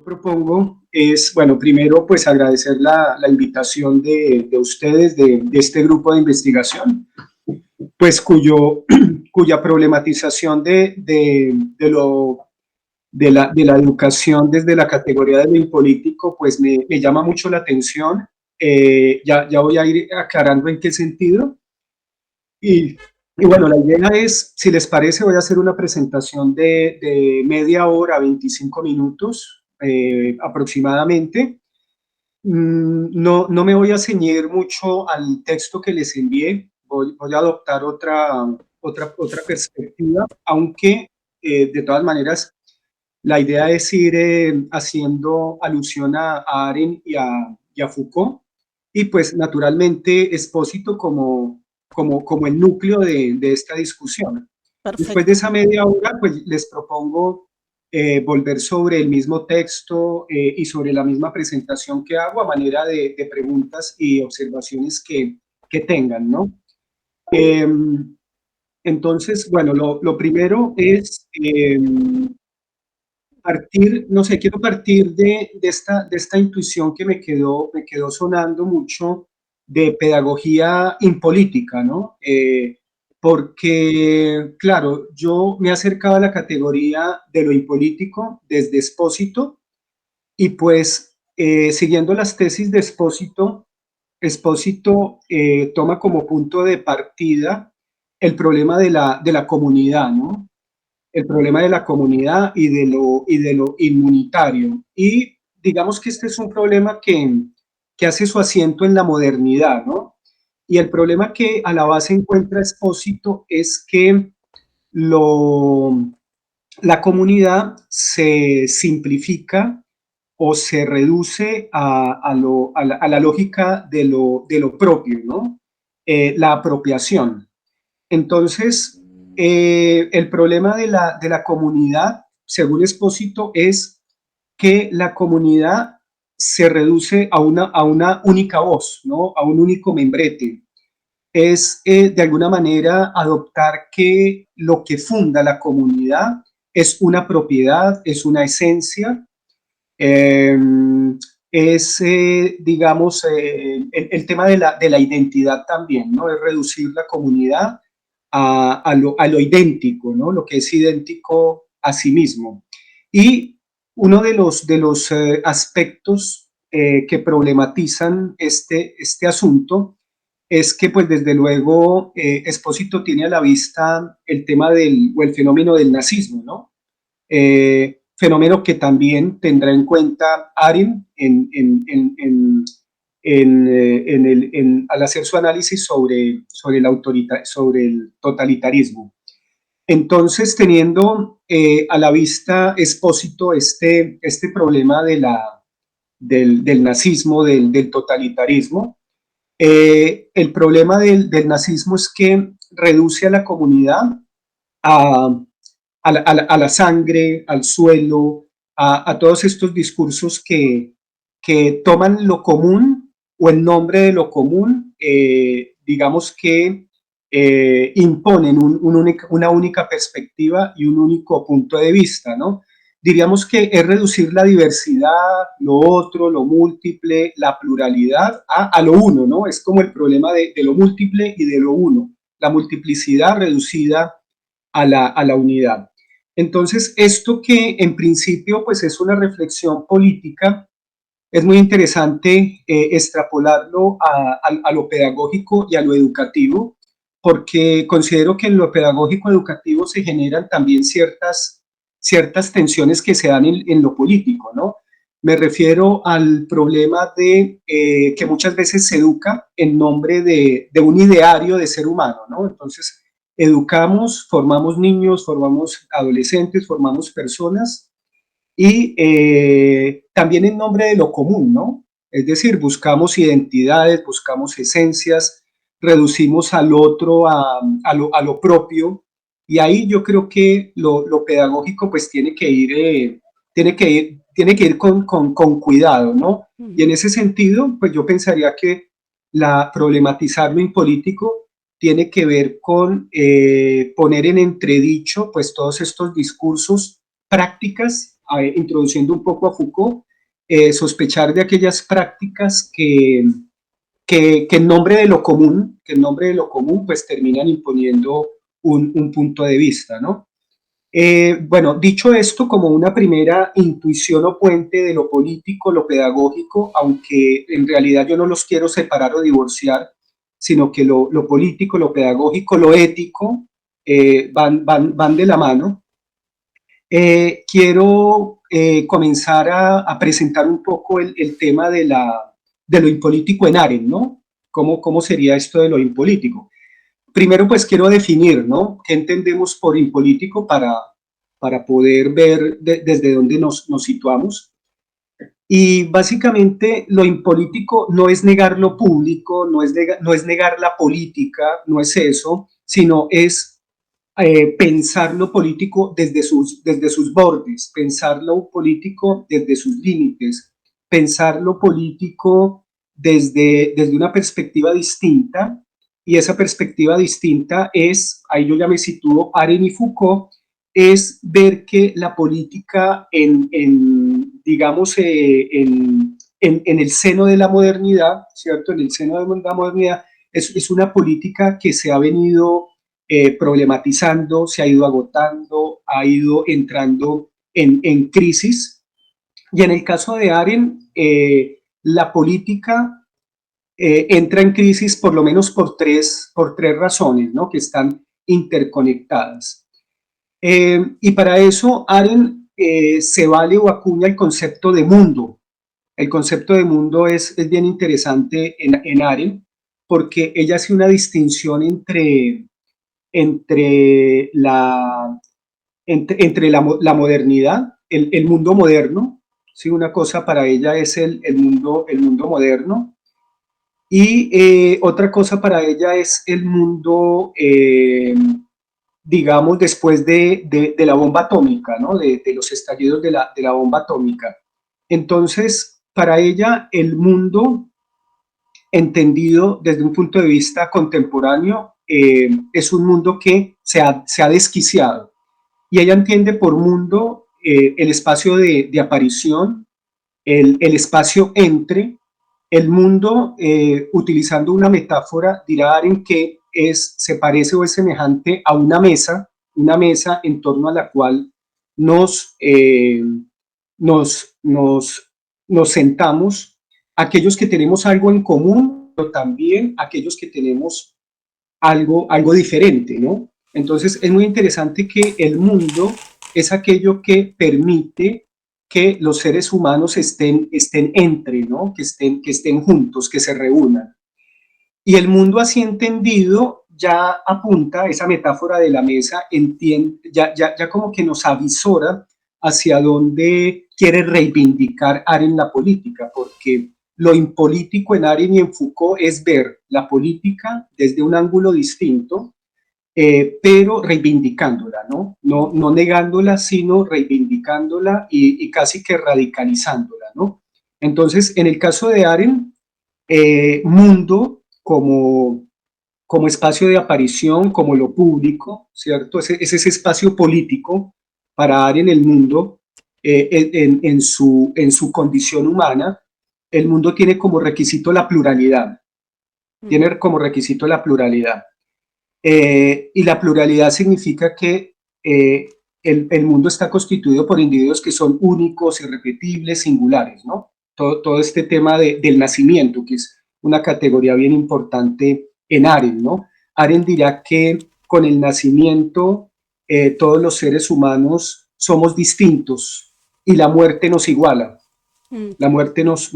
Propongo es, bueno, primero pues agradecer la invitación de ustedes, de este grupo de investigación, pues cuya problematización de la educación desde la categoría de lo impolítico, pues me llama mucho la atención. Ya voy a ir aclarando en qué sentido. Y, y bueno, la idea es, si les parece, voy a hacer una presentación de media hora, 25 minutos aproximadamente. No me voy a ceñir mucho al texto que les envié, voy a adoptar otra perspectiva, aunque de todas maneras la idea es ir haciendo alusión a Arendt y a Foucault, y pues naturalmente Expósito como el núcleo de esta discusión. Después de Perfecto. esa media hora, pues les propongo volver sobre el mismo texto y sobre la misma presentación que hago a manera de preguntas y observaciones que tengan, ¿no? Eh, entonces, bueno, lo primero es partir, no sé, quiero partir de esta intuición que me quedó sonando mucho de pedagogía impolítica, ¿no? Porque, claro, yo me he acercado a la categoría de lo impolítico desde Expósito y pues siguiendo las tesis de Expósito, Expósito toma como punto de partida el problema de la comunidad, ¿no? El problema de la comunidad y de lo inmunitario. Y digamos que este es un problema que hace su asiento en la modernidad, ¿no? Y el problema que a la base encuentra Expósito es que lo, la comunidad se simplifica o se reduce a la lógica de lo propio, ¿no? La apropiación. Entonces, el problema de la comunidad, según Expósito, es que la comunidad se reduce a una única voz, ¿no? A un único membrete. Es, de alguna manera, adoptar que lo que funda la comunidad es una propiedad, es una esencia, eh, es, digamos, el tema de la identidad también, ¿no? Es reducir la comunidad a lo idéntico, ¿no? Lo que es idéntico a sí mismo. Y uno de los aspectos que problematizan este asunto es que, pues, desde luego, Expósito tiene a la vista el tema o el fenómeno del nazismo, ¿no? Fenómeno que también tendrá en cuenta Arendt al hacer su análisis sobre el totalitarismo. Entonces, teniendo a la vista Expósito este problema del nazismo, del totalitarismo, el problema del nazismo es que reduce a la comunidad a, a la sangre, al suelo, a todos estos discursos que toman lo común o en nombre de lo común, digamos que imponen una única perspectiva y un único punto de vista, ¿no? Diríamos que es reducir la diversidad, lo otro, lo múltiple, la pluralidad a lo uno, ¿no? Es como el problema de lo múltiple y de lo uno, la multiplicidad reducida a la unidad. Entonces, esto que en principio pues es una reflexión política, es muy interesante extrapolarlo a lo pedagógico y a lo educativo, porque considero que en lo pedagógico educativo se generan también ciertas tensiones que se dan en lo político, ¿no? Me refiero al problema de que muchas veces se educa en nombre de un ideario de ser humano, ¿no? Entonces, educamos, formamos niños, formamos adolescentes, formamos personas y también en nombre de lo común, ¿no? Es decir, buscamos identidades, buscamos esencias, reducimos al otro a lo propio, y ahí yo creo que lo pedagógico pues tiene que ir con cuidado, ¿no? Y en ese sentido, pues yo pensaría que problematizar lo impolítico tiene que ver con poner en entredicho pues todos estos discursos prácticas, introduciendo un poco a Foucault, sospechar de aquellas prácticas que en nombre de lo común, pues terminan imponiendo un punto de vista, ¿no? Bueno, dicho esto, como una primera intuición o puente de lo político, lo pedagógico, aunque en realidad yo no los quiero separar o divorciar, sino que lo político, lo pedagógico, lo ético van de la mano. Quiero comenzar a presentar un poco el tema de lo impolítico en Arendt, ¿no? ¿Cómo sería esto de lo impolítico? Primero, pues quiero definir, ¿no? ¿Qué entendemos por impolítico para poder ver desde dónde nos situamos? Y básicamente lo impolítico no es negar lo público, no es negar la política, no es eso, sino es pensar lo político desde sus bordes, pensar lo político desde sus límites, pensar lo político desde una perspectiva distinta, y esa perspectiva distinta es, ahí yo ya me sitúo, Arendt y Foucault, es ver que la política digamos, en el seno de la modernidad, ¿cierto? En el seno de la modernidad es una política que se ha venido problematizando, se ha ido agotando, ha ido entrando en crisis. Y en el caso de Arendt, la política entra en crisis por lo menos por tres razones, ¿no? Que están interconectadas. Y para eso Arendt se vale o acuña el concepto de mundo. El concepto de mundo es bien interesante en Arendt, porque ella hace una distinción entre la modernidad, el mundo moderno, ¿sí? Una cosa para ella es el mundo moderno, y otra cosa para ella es el mundo, digamos, después de la bomba atómica, ¿no? De los estallidos de la bomba atómica. Entonces, para ella, el mundo entendido desde un punto de vista contemporáneo, es un mundo que se ha desquiciado. Y ella entiende por mundo el espacio de aparición, el espacio entre el mundo, utilizando una metáfora, dirá Arendt que se parece o es semejante a una mesa en torno a la cual nos, eh, nos, nos, nos sentamos, aquellos que tenemos algo en común, pero también aquellos que tenemos algo diferente, ¿no? Entonces es muy interesante que el mundo es aquello que permite que los seres humanos estén entre, ¿no? Que estén juntos, que se reúnan. Y el mundo así entendido ya apunta, esa metáfora de la mesa, ya como que nos avisora hacia dónde quiere reivindicar Arendt la política, porque lo impolítico en Arendt y en Foucault es ver la política desde un ángulo distinto, pero reivindicándola, ¿no? No negándola, sino reivindicándola y casi que radicalizándola, ¿no? Entonces, en el caso de Arendt, mundo como espacio de aparición, como lo público, ¿cierto? Es ese espacio político para dar en el mundo, en su condición humana. El mundo tiene como requisito la pluralidad, tiene como requisito la pluralidad. Y la pluralidad significa que el mundo está constituido por individuos que son únicos, irrepetibles, singulares, ¿no? Todo este tema del nacimiento, que es una categoría bien importante en Arendt, ¿no? Arendt dirá que con el nacimiento todos los seres humanos somos distintos y la muerte nos iguala. La muerte nos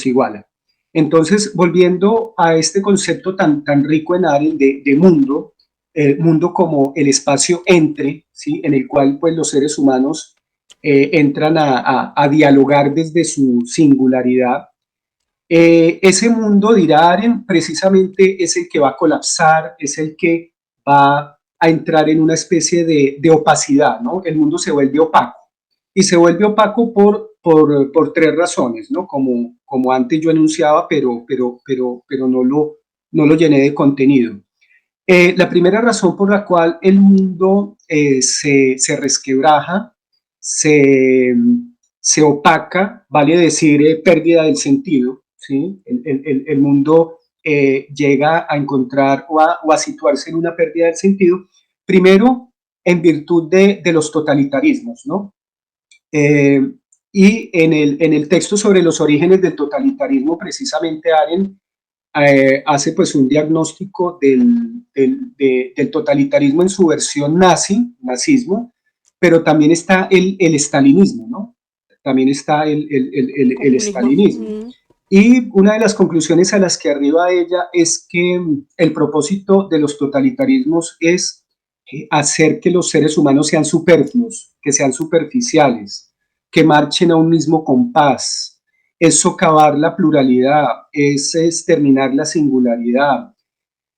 iguala. Entonces, volviendo a este concepto tan rico en Arendt de mundo, el mundo como el espacio entre, ¿sí? En el cual pues, los seres humanos entran a dialogar desde su singularidad. Ese mundo, dirá Arendt, precisamente es el que va a colapsar, es el que va a entrar en una especie de opacidad, ¿no? El mundo se vuelve opaco. Y se vuelve opaco por tres razones, ¿no? Como antes yo enunciaba, pero no lo llené de contenido. La primera razón por la cual el mundo se resquebraja se, se opaca, vale decir, pérdida del sentido, ¿sí? El mundo llega a encontrar o a situarse en una pérdida del sentido, primero en virtud de los totalitarismos, ¿no? Eh, y en el texto sobre los orígenes del totalitarismo, precisamente Arendt hace pues un diagnóstico del totalitarismo en su versión nazismo, pero también está el estalinismo, ¿no? También está el Comunismo. estalinismo. Y una de las conclusiones a las que arriba ella es que el propósito de los totalitarismos es hacer que los seres humanos sean superfluos, que sean superficiales, que marchen a un mismo compás, es socavar la pluralidad, es exterminar la singularidad,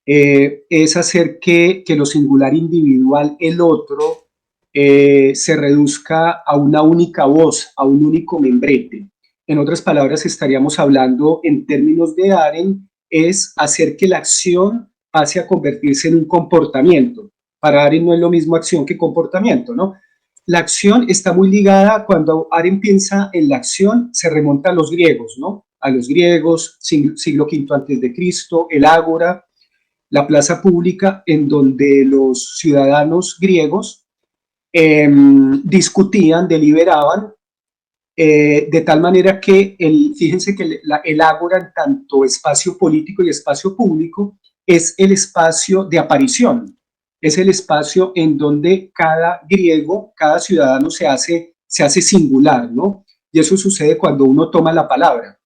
es hacer que lo singular individual, el otro, se reduzca a una única voz, a un único membrete. En otras palabras, estaríamos hablando en términos de Arendt, es hacer que la acción pase a convertirse en un comportamiento. Para Arendt no es lo mismo acción que comportamiento, ¿no? La acción está muy ligada, cuando Arendt piensa en la acción, se remonta a los griegos, ¿no? A los griegos, siglo V antes de Cristo, el ágora, la plaza pública, en donde los ciudadanos griegos discutían, deliberaban, de tal manera que fíjense que el ágora, en tanto espacio político y espacio público, es el espacio de aparición, es el espacio en donde cada griego, cada ciudadano se hace singular, ¿no? Y eso sucede cuando uno toma la palabra.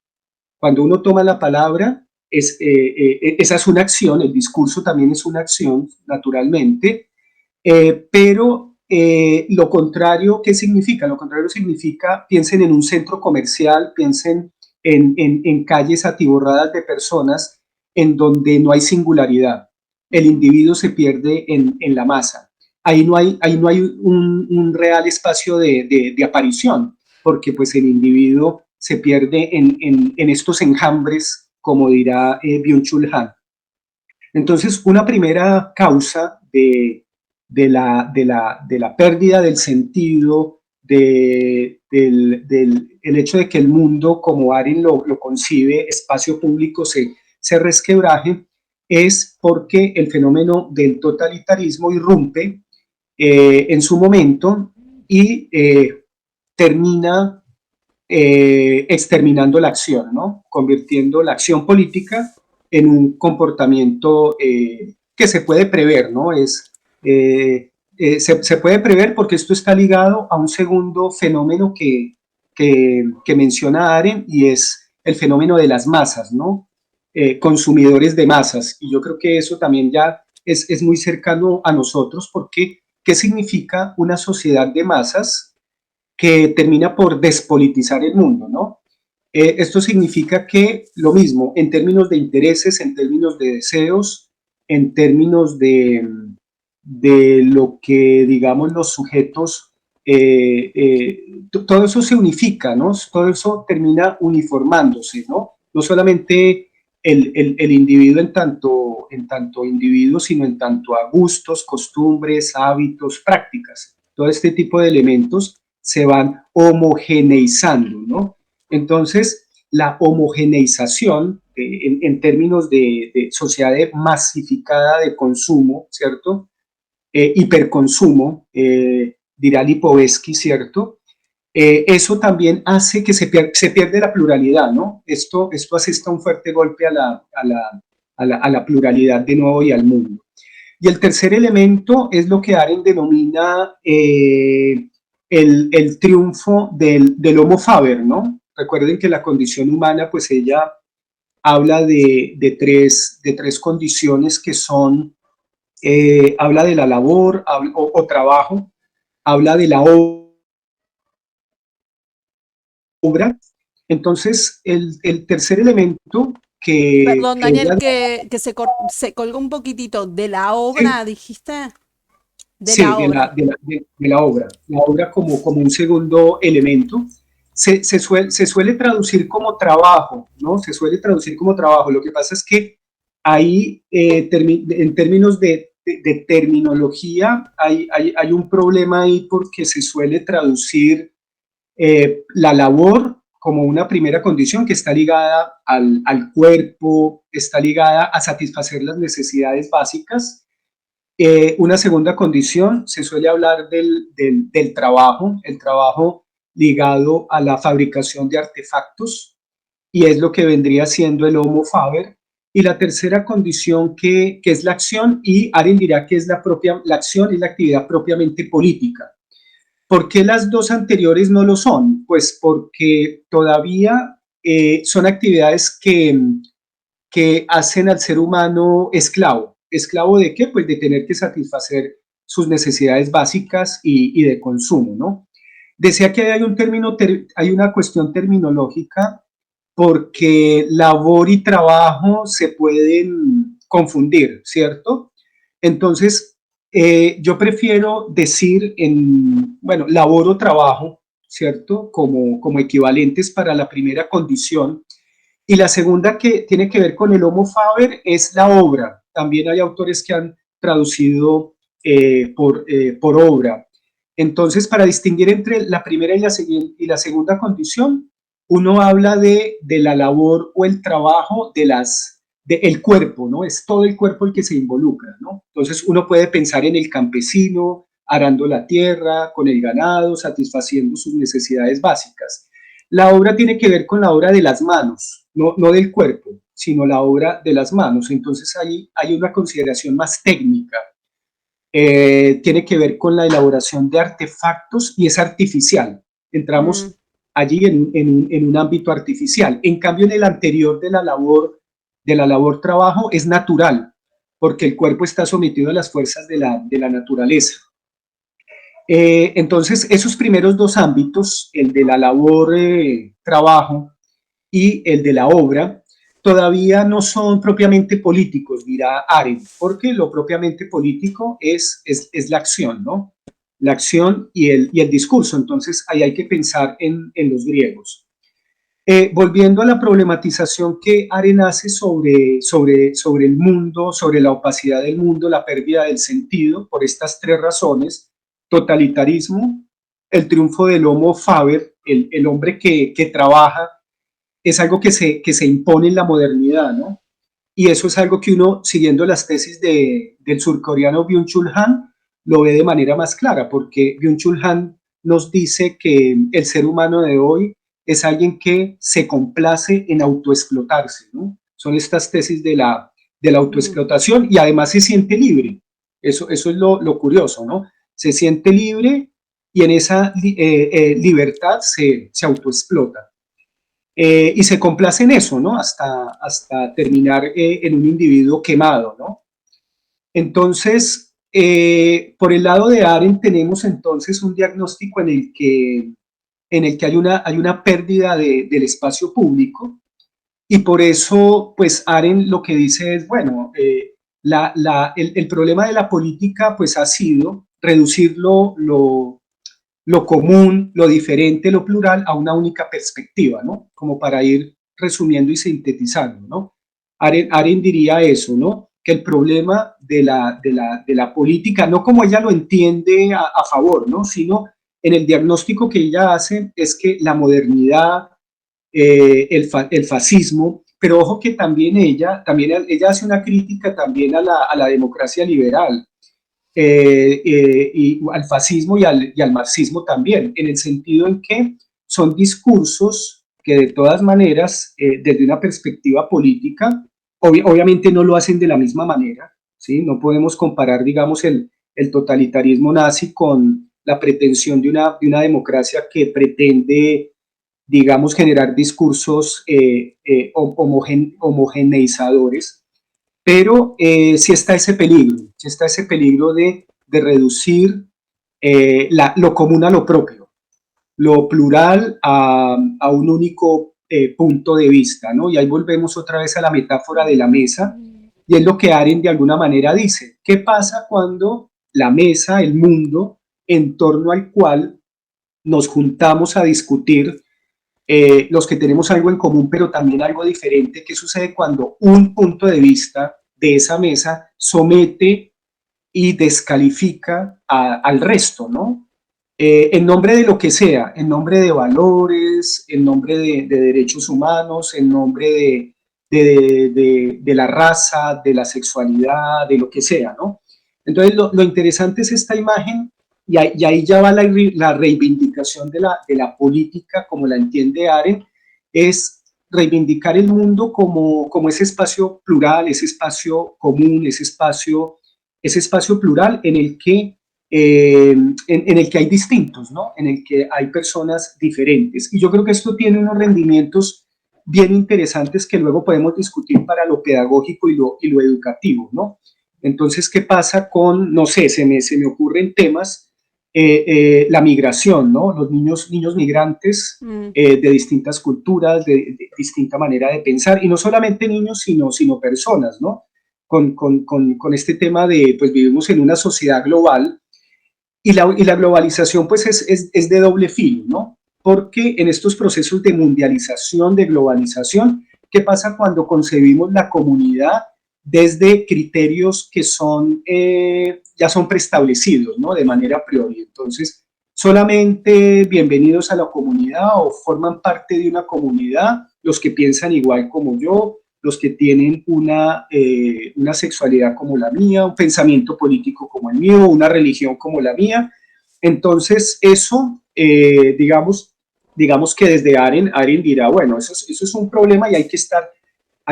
Cuando uno toma la palabra, esa es una acción, el discurso también es una acción, naturalmente, pero lo contrario, ¿qué significa? Lo contrario significa, piensen en un centro comercial, piensen en calles atiborradas de personas en donde no hay singularidad. El individuo se pierde en la masa. Ahí no hay un real espacio de aparición, porque pues el individuo se pierde en estos enjambres, como dirá Byung-Chul Han. Entonces, una primera causa de la pérdida del sentido, el hecho de que el mundo, como Arendt lo concibe, espacio público, se resquebraje, es porque el fenómeno del totalitarismo irrumpe en su momento y termina exterminando la acción, ¿no? Convirtiendo la acción política en un comportamiento que se puede prever, ¿no? Se puede prever porque esto está ligado a un segundo fenómeno que menciona Arendt, y es el fenómeno de las masas, ¿no? Consumidores de masas. Y yo creo que eso también ya es muy cercano a nosotros, porque ¿qué significa una sociedad de masas que termina por despolitizar el mundo, ¿no? Esto significa que lo mismo, en términos de intereses, en términos de deseos, en términos de lo que, digamos, los sujetos, todo eso se unifica, ¿no? Todo eso termina uniformándose, ¿no? No solamente el individuo en tanto individuo, sino en tanto a gustos, costumbres, hábitos, prácticas. Todo este tipo de elementos se van homogeneizando, ¿no? Entonces, la homogeneización en términos de sociedad masificada de consumo, ¿cierto? Hiperconsumo, dirá Lipovetsky, ¿cierto? Eso también hace que se pierde la pluralidad, ¿no? Esto asesta un fuerte golpe a la pluralidad de nuevo y al mundo. Y el tercer elemento es lo que Arendt denomina el triunfo del homo faber, ¿no? Recuerden que la condición humana, pues ella habla de tres condiciones que son, habla de la labor o trabajo, habla de la obra. Entonces, el tercer elemento Perdón, que Daniel, ella... que se colgó un poquitito de la Sí, obra, dijiste, de sí, la obra. de la obra como un segundo elemento. Se suele traducir como trabajo, ¿no? Se suele traducir como trabajo. Lo que pasa es que ahí, en términos de terminología hay un problema ahí porque se suele traducir la labor como una primera condición que está ligada al cuerpo, está ligada a satisfacer las necesidades básicas. Una segunda condición, se suele hablar del trabajo, el trabajo ligado a la fabricación de artefactos, y es lo que vendría siendo el Homo Faber. Y la tercera condición que es la acción, y Arendt dirá que es la acción y la actividad propiamente política. ¿Por qué las dos anteriores no lo son? Pues porque todavía son actividades que hacen al ser humano esclavo. ¿Esclavo de qué? Pues de tener que satisfacer sus necesidades básicas y de consumo, ¿no? Decía que hay un término, hay una cuestión terminológica porque labor y trabajo se pueden confundir, ¿cierto? Entonces, yo prefiero decir bueno, labor o trabajo, ¿cierto? Como equivalentes para la primera condición. Y la segunda, que tiene que ver con el Homo Faber, es la obra. También hay autores que han traducido por obra. Entonces, para distinguir entre la primera y la segunda condición, uno habla de la labor o el trabajo del cuerpo, ¿no? Es todo el cuerpo el que se involucra, ¿no? Entonces, uno puede pensar en el campesino arando la tierra, con el ganado, satisfaciendo sus necesidades básicas. La obra tiene que ver con la obra de las manos, no del cuerpo, sino la obra de las manos. Entonces ahí hay una consideración más técnica. Tiene que ver con la elaboración de artefactos y es artificial. Entramos allí en un ámbito artificial. En cambio, en el anterior de la labor trabajo es natural, porque el cuerpo está sometido a las fuerzas de la naturaleza. Entonces, esos primeros dos ámbitos, el de la labor trabajo y el de la obra, todavía no son propiamente políticos, dirá Arendt, porque lo propiamente político es la acción, ¿no? La acción y el discurso. Entonces, ahí hay que pensar en los griegos. Volviendo a la problematización que Arendt hace sobre el mundo, sobre la opacidad del mundo, la pérdida del sentido, por estas tres razones: totalitarismo, el triunfo del Homo Faber, el hombre que trabaja, es algo que se impone en la modernidad, ¿no? Y eso es algo que uno, siguiendo las tesis del surcoreano Byung-Chul Han, lo ve de manera más clara, porque Byung-Chul Han nos dice que el ser humano de hoy es alguien que se complace en autoexplotarse, ¿no? Son estas tesis de la autoexplotación y además se siente libre. Eso es lo curioso, ¿no? Se siente libre y en esa libertad se autoexplota. Y se complace en eso, ¿no? Hasta terminar en un individuo quemado, ¿no? Entonces, por el lado de Arendt tenemos entonces un diagnóstico en el que hay una pérdida del espacio público, y por eso, pues Arendt lo que dice es, bueno, el problema de la política pues ha sido reducir lo común, lo diferente, lo plural a una única perspectiva, ¿no? Como para ir resumiendo y sintetizando, ¿no? Arendt diría eso, ¿no? Que el problema de la política, no como ella lo entiende a favor, ¿no? Sino en el diagnóstico que ella hace, es que la modernidad, el fascismo, pero ojo que también ella hace una crítica también a la democracia liberal, y al fascismo y al marxismo también, en el sentido en que son discursos que de todas maneras, desde una perspectiva política, obviamente no lo hacen de la misma manera, ¿sí? No podemos comparar, digamos, el totalitarismo nazi con la pretensión de una democracia que pretende, digamos, generar discursos homogeneizadores, pero sí está ese peligro de reducir lo común a lo propio, lo plural a un único punto de vista, ¿no? Y ahí volvemos otra vez a la metáfora de la mesa, y es lo que Arendt de alguna manera dice: ¿qué pasa cuando la mesa, el mundo, en torno al cual nos juntamos a discutir, los que tenemos algo en común, pero también algo diferente? ¿Qué sucede cuando un punto de vista de esa mesa somete y descalifica al resto, ¿no? En nombre de lo que sea, en nombre de valores, en nombre de derechos humanos, en nombre de la raza, de la sexualidad, de lo que sea, ¿no? Entonces, lo interesante es esta imagen y ahí ya va la reivindicación de la política, como la entiende Arendt, es reivindicar el mundo como ese espacio plural, ese espacio común, ese espacio plural en el que hay distintos, ¿no? En el que hay personas diferentes. Y yo creo que esto tiene unos rendimientos bien interesantes que luego podemos discutir para lo pedagógico y lo educativo, ¿no? Entonces, ¿qué pasa con, no sé, se me ocurren temas, la migración, ¿no? Los niños migrantes de distintas culturas, de distinta manera de pensar, y no solamente niños, sino personas, ¿no? Con este tema de, pues vivimos en una sociedad global y la globalización pues es de doble filo, ¿no? Porque en estos procesos de mundialización, de globalización, ¿qué pasa cuando concebimos la comunidad desde criterios que ya son preestablecidos, ¿no? De manera a priori. Entonces, solamente bienvenidos a la comunidad o forman parte de una comunidad los que piensan igual como yo, los que tienen una sexualidad como la mía, un pensamiento político como el mío, una religión como la mía. Entonces, eso, digamos que desde Arendt dirá, bueno, eso es un problema y hay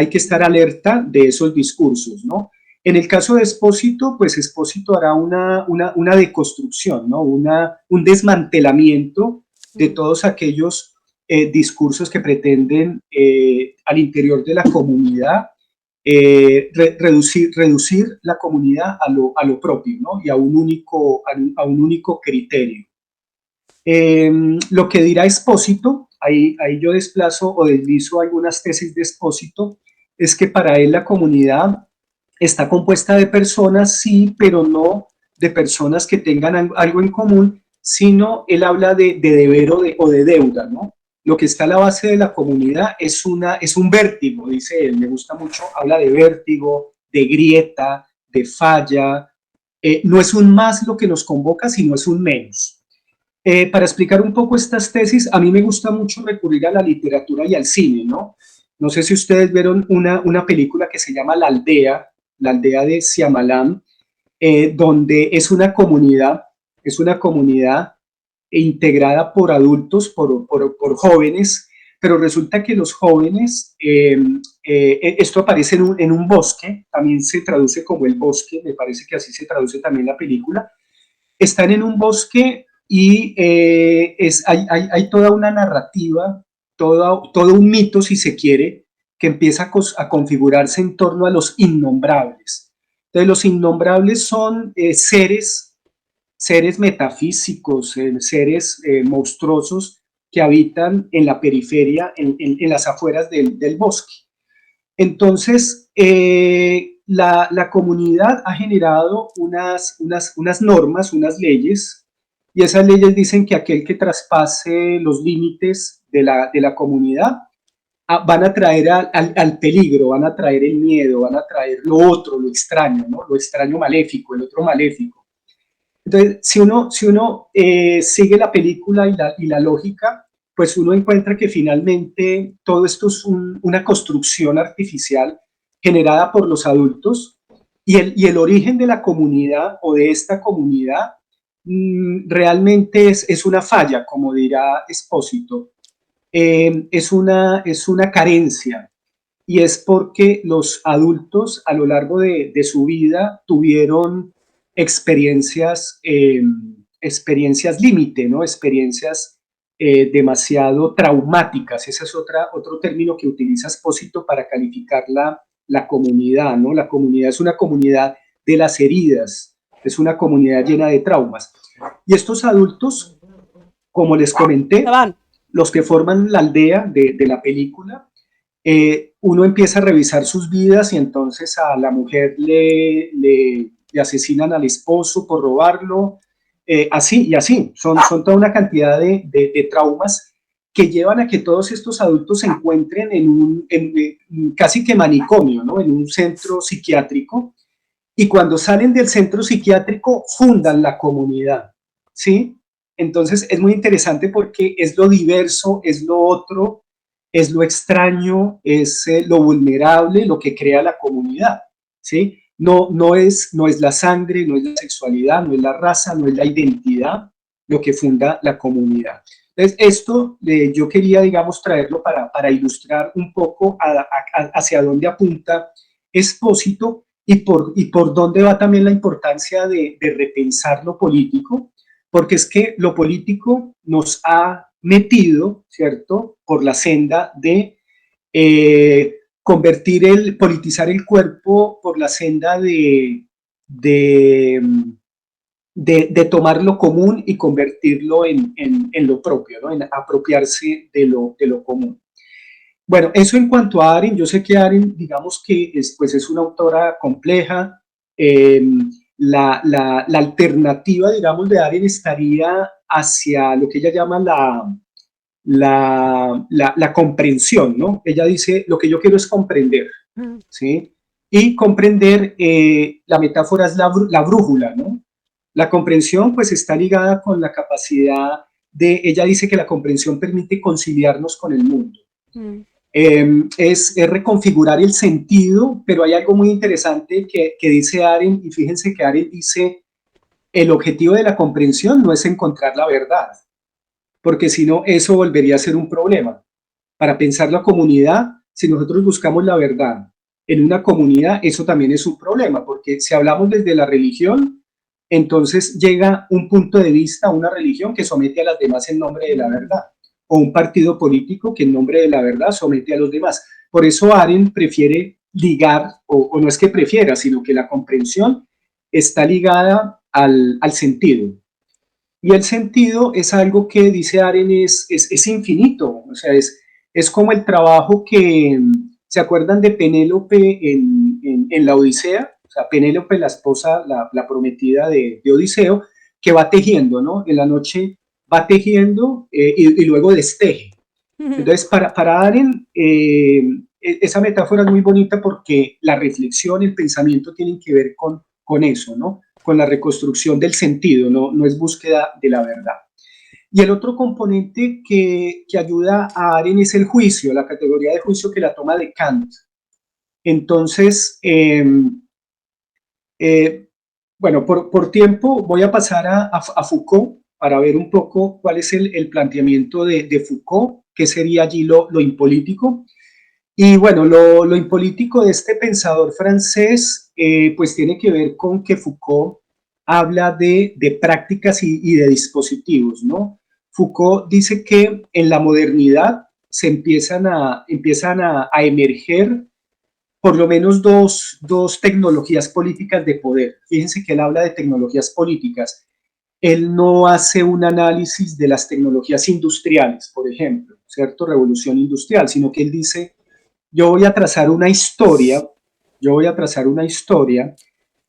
que estar alerta de esos discursos, ¿no? En el caso de Espósito, pues Espósito hará una deconstrucción, ¿no? Un desmantelamiento de todos aquellos discursos que pretenden al interior de la comunidad reducir la comunidad a lo propio, ¿no? Y a un único criterio. Lo que dirá Espósito, ahí yo desplazo o deslizo algunas tesis de Espósito, es que para él la comunidad está compuesta de personas, sí, pero no de personas que tengan algo en común, sino él habla de deber o de deuda, ¿no? Lo que está a la base de la comunidad es un vértigo, dice él, me gusta mucho, habla de vértigo, de grieta, de falla, no es un más lo que nos convoca, sino es un menos. Para explicar un poco estas tesis, a mí me gusta mucho recurrir a la literatura y al cine, ¿no? No sé si ustedes vieron una película que se llama La aldea de Shyamalan, donde es una comunidad integrada por adultos, por jóvenes, pero resulta que los jóvenes, esto aparece en un bosque, también se traduce como el bosque, me parece que así se traduce también la película, están en un bosque y hay toda una narrativa, todo un mito, si se quiere, que empieza a configurarse en torno a los innombrables. Entonces, los innombrables son seres metafísicos, seres monstruosos que habitan en la periferia, en las afueras del bosque. Entonces, la comunidad ha generado unas normas, unas leyes, y esas leyes dicen que aquel que traspase los límites de la comunidad van a traer al peligro, van a traer el miedo, van a traer lo otro, lo extraño, ¿no? Lo extraño maléfico, el otro maléfico. Entonces, si uno sigue la película y la lógica, pues uno encuentra que finalmente todo esto es una construcción artificial generada por los adultos y el origen de la comunidad o de esta comunidad realmente es una falla, como dirá Espósito. Es una carencia y es porque los adultos a lo largo de su vida tuvieron experiencias, experiencias límite, ¿no? Experiencias demasiado traumáticas. Ese es otro término que utiliza Espósito para calificar la comunidad, ¿no? La comunidad es una comunidad de las heridas, es una comunidad llena de traumas. Y estos adultos, como les comenté, los que forman la aldea de la película, uno empieza a revisar sus vidas y entonces a la mujer le asesinan al esposo por robarlo, así y así. Son toda una cantidad de traumas que llevan a que todos estos adultos se encuentren en casi que manicomio, ¿no? En un centro psiquiátrico, y cuando salen del centro psiquiátrico fundan la comunidad, ¿sí? Entonces es muy interesante porque es lo diverso, es lo otro, es lo extraño, es lo vulnerable, lo que crea la comunidad, ¿sí? No es la sangre, no es la sexualidad, no es la raza, no es la identidad lo que funda la comunidad. Entonces, esto yo quería, digamos, traerlo para ilustrar un poco hacia dónde apunta Expósito y por dónde va también la importancia de repensar lo político, porque es que lo político nos ha metido, ¿cierto?, por la senda de politizar el cuerpo, por la senda de, de tomar lo común y convertirlo en lo propio, ¿no?, en apropiarse de lo común. Bueno, eso en cuanto a Aren, yo sé que Aren, digamos que pues es una autora compleja. eh, la alternativa, digamos, de Aren estaría hacia lo que ella llama la comprensión, ¿no? Ella dice, lo que yo quiero es comprender, Mm. ¿sí? Y comprender, la metáfora es la brújula, ¿no? La comprensión, pues, está ligada con la capacidad ella dice que la comprensión permite conciliarnos con el mundo. Mm. Es reconfigurar el sentido, pero hay algo muy interesante que dice Aren, y fíjense que Aren dice, el objetivo de la comprensión no es encontrar la verdad, porque si no, eso volvería a ser un problema. Para pensar la comunidad, si nosotros buscamos la verdad en una comunidad, eso también es un problema, porque si hablamos desde la religión, entonces llega un punto de vista, una religión que somete a las demás en nombre de la verdad, o un partido político que en nombre de la verdad somete a los demás. Por eso Aren prefiere ligar, o no es que prefiera, sino que la comprensión está ligada al sentido. Y el sentido es algo que, dice Aren, es infinito, o sea, es como el trabajo que, ¿se acuerdan de Penélope en la Odisea? O sea, Penélope, la esposa, la prometida de Odiseo, que va tejiendo, ¿no? En la noche va tejiendo, y luego desteje. Entonces, para Aren, esa metáfora es muy bonita porque la reflexión, el pensamiento tienen que ver con eso, ¿no? Con la reconstrucción del sentido, no es búsqueda de la verdad. Y el otro componente que ayuda a Aren es el juicio, la categoría de juicio que la toma de Kant. Entonces, eh, bueno, por tiempo voy a pasar a Foucault para ver un poco cuál es el planteamiento de Foucault, qué sería allí lo impolítico. Y bueno, lo impolítico de este pensador francés, pues tiene que ver con que Foucault habla de prácticas y de dispositivos, ¿no? Foucault dice que en la modernidad se empiezan a emerger por lo menos dos tecnologías políticas de poder. Fíjense que él habla de tecnologías políticas. Él no hace un análisis de las tecnologías industriales, por ejemplo, ¿cierto? Revolución industrial, sino que él dice, yo voy a trazar una historia, yo voy a trazar una historia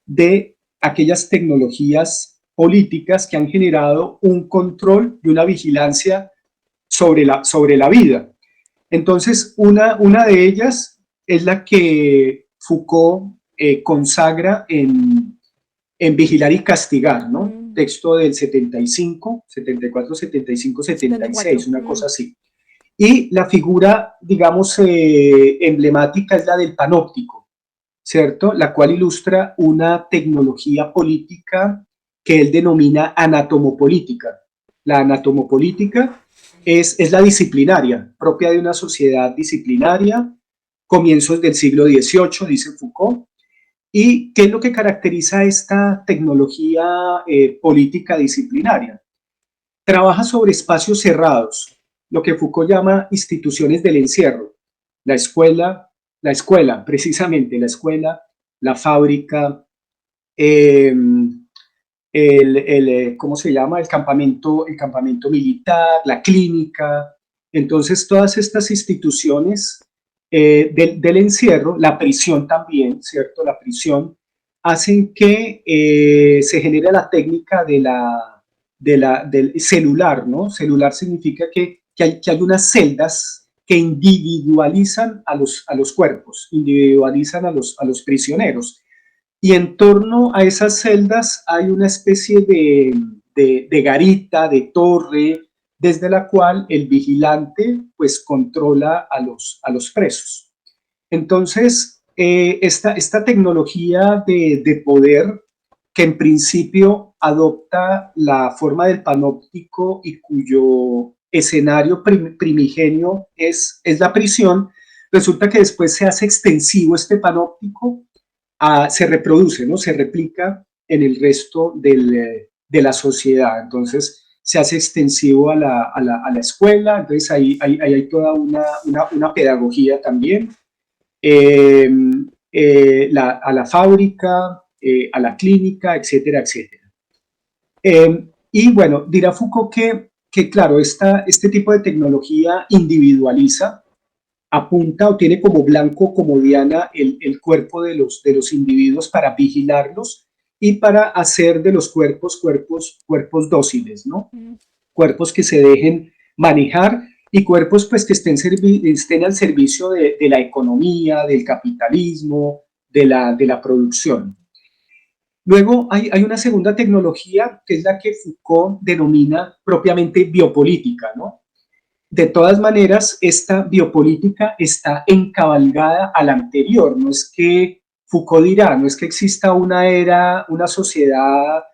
de aquellas tecnologías políticas que han generado un control y una vigilancia sobre la vida. Entonces, una de ellas es la que Foucault consagra en Vigilar y Castigar, ¿no? Mm. Texto del 75, 74, 75, 76, 74. una cosa así. Y la figura, digamos, emblemática es la del panóptico, ¿cierto? La cual ilustra una tecnología política que él denomina anatomopolítica. La anatomopolítica es la disciplinaria, propia de una sociedad disciplinaria, comienzos del siglo XVIII, dice Foucault. ¿Y qué es lo que caracteriza esta tecnología política disciplinaria? Trabaja sobre espacios cerrados, lo que Foucault llama instituciones del encierro. La escuela, precisamente la escuela, la fábrica, eh, ¿cómo se llama? El campamento militar, la clínica. Entonces, todas estas instituciones del encierro, la prisión también, ¿cierto? La prisión, hacen que se genere la técnica del celular, ¿no? Celular significa que hay unas celdas que individualizan a los cuerpos, individualizan a los prisioneros. y en torno a esas celdas hay una especie de garita, de torre, desde la cual el vigilante pues controla a los presos. Entonces, esta tecnología de poder, que en principio adopta la forma del panóptico y cuyo escenario primigenio es la prisión, resulta que después se hace extensivo este panóptico, se reproduce, ¿no? Se replica en el resto de la sociedad. Entonces, se hace extensivo a la escuela, entonces ahí hay toda una pedagogía también, eh, a la fábrica, a la clínica, etcétera, etcétera. Y bueno, dirá Foucault que claro, este tipo de tecnología individualiza, apunta o tiene como blanco, como diana, el cuerpo de los individuos para vigilarlos y para hacer de los cuerpos dóciles, ¿no? Mm. Cuerpos que se dejen manejar y cuerpos pues que estén al servicio de la economía, del capitalismo, de la producción. Luego hay una segunda tecnología que es la que Foucault denomina propiamente biopolítica, ¿no? De todas maneras, esta biopolítica está encabalgada a la anterior. No es que Foucault dirá, no es que exista una era, una sociedad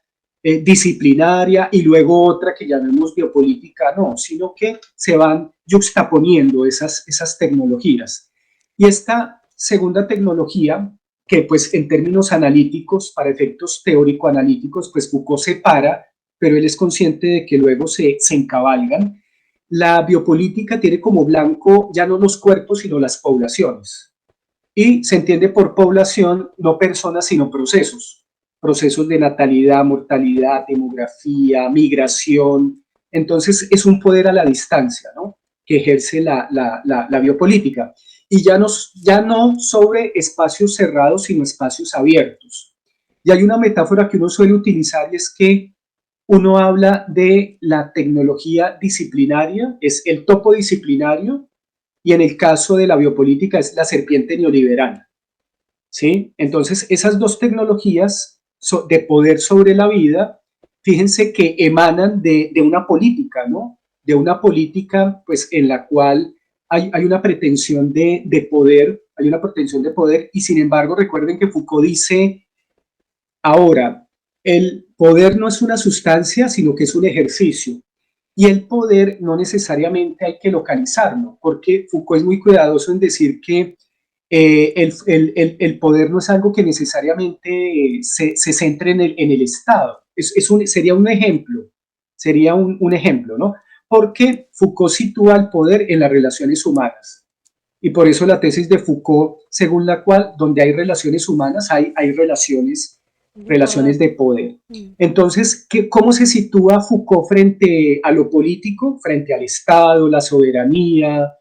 disciplinaria y luego otra que llamemos biopolítica, no, sino que se van juxtaponiendo esas tecnologías. Y esta segunda tecnología, que pues en términos analíticos, para efectos teórico-analíticos, pues Foucault separa, pero él es consciente de que luego se encabalgan. La biopolítica tiene como blanco ya no los cuerpos, sino las poblaciones. Y se entiende por población no personas, sino procesos. Procesos de natalidad, mortalidad, demografía, migración. Entonces es un poder a la distancia, ¿no? Que ejerce la biopolítica. Y ya no sobre espacios cerrados, sino espacios abiertos. Y hay una metáfora que uno suele utilizar y es que uno habla de la tecnología disciplinaria, es el topo disciplinario, y en el caso de la biopolítica es la serpiente neoliberal, ¿sí? Entonces, esas dos tecnologías de poder sobre la vida, fíjense que emanan de una política, ¿no? De una política, pues, en la cual hay una pretensión de poder, hay una pretensión de poder, y sin embargo, recuerden que Foucault dice, ahora, el poder no es una sustancia, sino que es un ejercicio. Y el poder no necesariamente hay que localizarlo, porque Foucault es muy cuidadoso en decir que el poder no es algo que necesariamente se centre en el Estado. Sería un ejemplo, un ejemplo, ¿no? Porque Foucault sitúa el poder en las relaciones humanas. Y por eso la tesis de Foucault, según la cual donde hay relaciones humanas, hay De relaciones poder. de poder. Mm. Entonces, ¿cómo se sitúa Foucault frente a lo político, frente al Estado, la soberanía,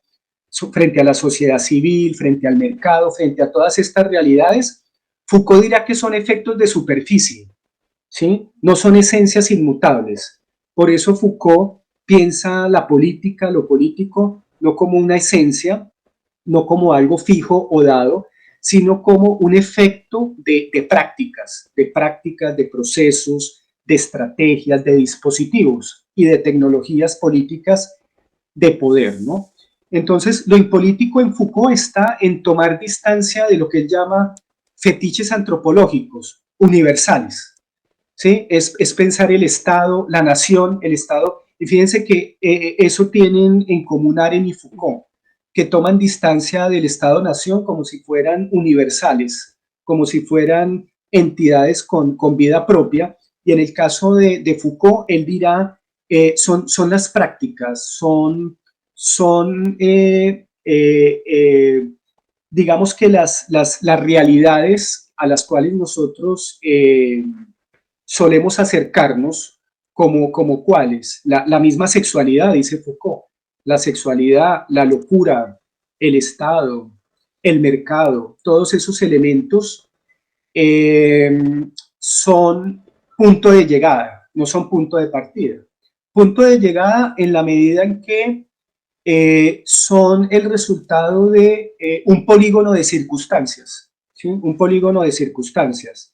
frente a la sociedad civil, frente al mercado, frente a todas estas realidades? Foucault dirá que son efectos de superficie, ¿sí? No son esencias inmutables. Por eso Foucault piensa la política, lo político, no como una esencia, no como algo fijo o dado, sino como un efecto de prácticas, de procesos, de estrategias, de dispositivos y de tecnologías políticas de poder, ¿no? Entonces, lo impolítico en Foucault está en tomar distancia de lo que él llama fetiches antropológicos universales, ¿sí? Es pensar el Estado, la nación, el Estado, y fíjense que eso tienen en común Aren y Foucault, que toman distancia del Estado-nación como si fueran universales, como si fueran entidades con vida propia, y en el caso de Foucault, él dirá, son las prácticas, son digamos que las realidades a las cuales nosotros solemos acercarnos como cuáles. La misma sexualidad, dice Foucault. La sexualidad, la locura, el Estado, el mercado, todos esos elementos eh, son punto de llegada, no son punto de partida. Punto de llegada en la medida en que son el resultado de un polígono de circunstancias. ¿sí? Un polígono de circunstancias,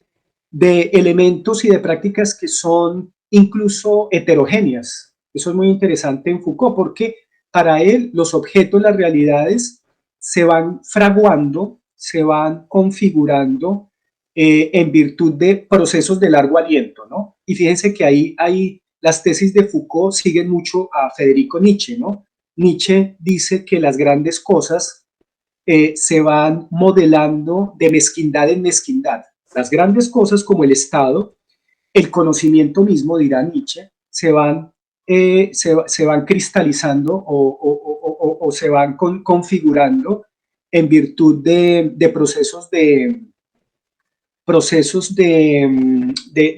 de elementos y de prácticas que son incluso heterogéneas. Eso es muy interesante en Foucault porque para él los objetos, las realidades, se van fraguando, se van configurando en virtud de procesos de largo aliento, ¿no? Y fíjense que ahí las tesis de Foucault siguen mucho a Federico Nietzsche, ¿no? Nietzsche dice que las grandes cosas se van modelando de mezquindad en mezquindad. Las grandes cosas como el Estado, el conocimiento mismo, dirá Nietzsche, se van cristalizando o se van configurando en virtud de procesos de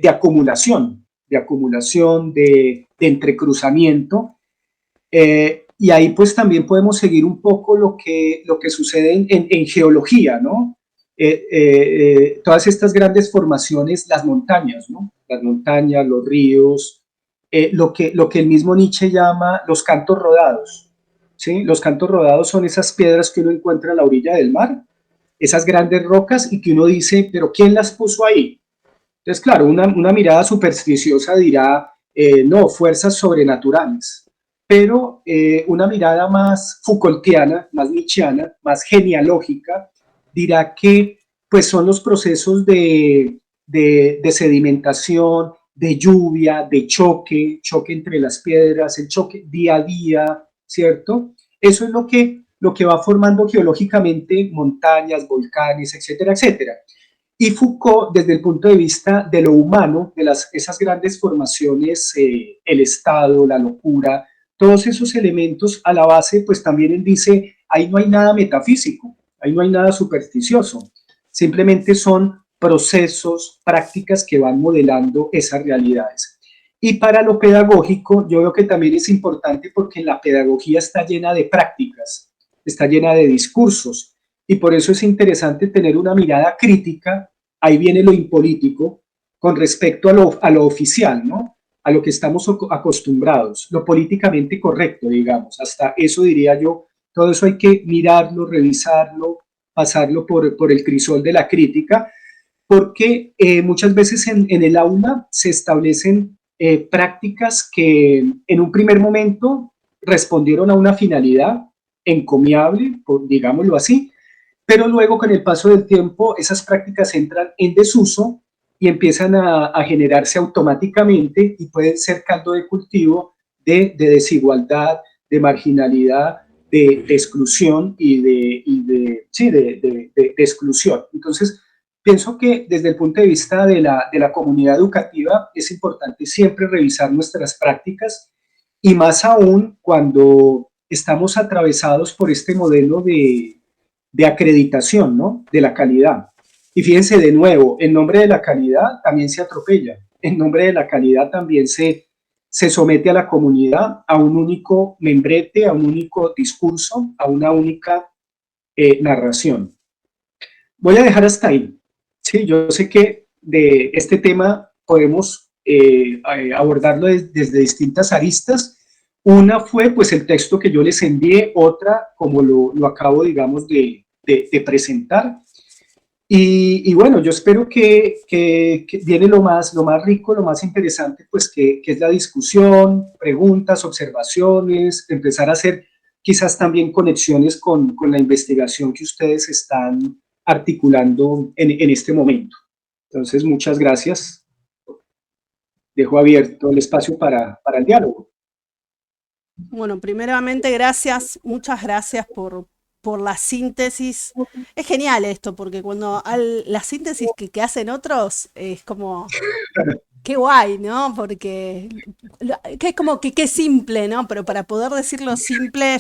acumulación, de entrecruzamiento. Y ahí pues también podemos seguir un poco lo que sucede en geología, ¿no? Todas estas grandes formaciones, las montañas, ¿no? Las montañas, los ríos, lo que el mismo Nietzsche llama los cantos rodados, ¿sí? Los cantos rodados son esas piedras que uno encuentra a la orilla del mar, esas grandes rocas y que uno dice, pero ¿quién las puso ahí? Entonces, claro, una mirada supersticiosa dirá, no, fuerzas sobrenaturales, pero una mirada más Foucaultiana, más nietzscheana, más genealógica, dirá que pues son los procesos de sedimentación, de lluvia, de choque entre las piedras, el choque día a día, ¿cierto? Eso es lo que va formando geológicamente montañas, volcanes, etcétera, etcétera. Y Foucault, desde el punto de vista de lo humano, de esas grandes formaciones, el Estado, la locura, todos esos elementos a la base, pues también él dice, ahí no hay nada metafísico, ahí no hay nada supersticioso, simplemente son procesos, prácticas que van modelando esas realidades. Y para lo pedagógico, yo veo que también es importante porque la pedagogía está llena de prácticas, está llena de discursos, y por eso es interesante tener una mirada crítica, ahí viene lo impolítico, con respecto a lo oficial, ¿no? A lo que estamos acostumbrados, lo políticamente correcto, digamos, hasta eso diría yo, todo eso hay que mirarlo, revisarlo, pasarlo por el crisol de la crítica, porque muchas veces en el aula se establecen prácticas que en un primer momento respondieron a una finalidad encomiable, digámoslo así, pero luego con el paso del tiempo esas prácticas entran en desuso y empiezan a generarse automáticamente y pueden ser caldo de cultivo de desigualdad, de marginalidad, de exclusión sí, de exclusión. Entonces, pienso que desde el punto de vista de la comunidad educativa es importante siempre revisar nuestras prácticas y más aún cuando estamos atravesados por este modelo de acreditación, ¿no? De la calidad. Y fíjense de nuevo, en nombre de la calidad también se atropella, en nombre de la calidad también se somete a la comunidad a un único membrete, a un único discurso, a una única narración. Voy a dejar hasta ahí. Sí, yo sé que de este tema podemos abordarlo desde distintas aristas. Una fue pues el texto que yo les envié, otra como lo acabo, digamos, de presentar. Y bueno, yo espero que viene lo más rico, lo más interesante, pues que es la discusión, preguntas, observaciones, empezar a hacer quizás también conexiones con la investigación que ustedes están articulando en este momento. Entonces, muchas gracias. Dejo abierto el espacio para el diálogo. Bueno, primeramente, gracias, muchas gracias por la síntesis. Es genial esto, porque cuando la síntesis que hacen otros es como, qué guay, ¿no? Porque que es como que qué simple, ¿no? Pero para poder decirlo simple,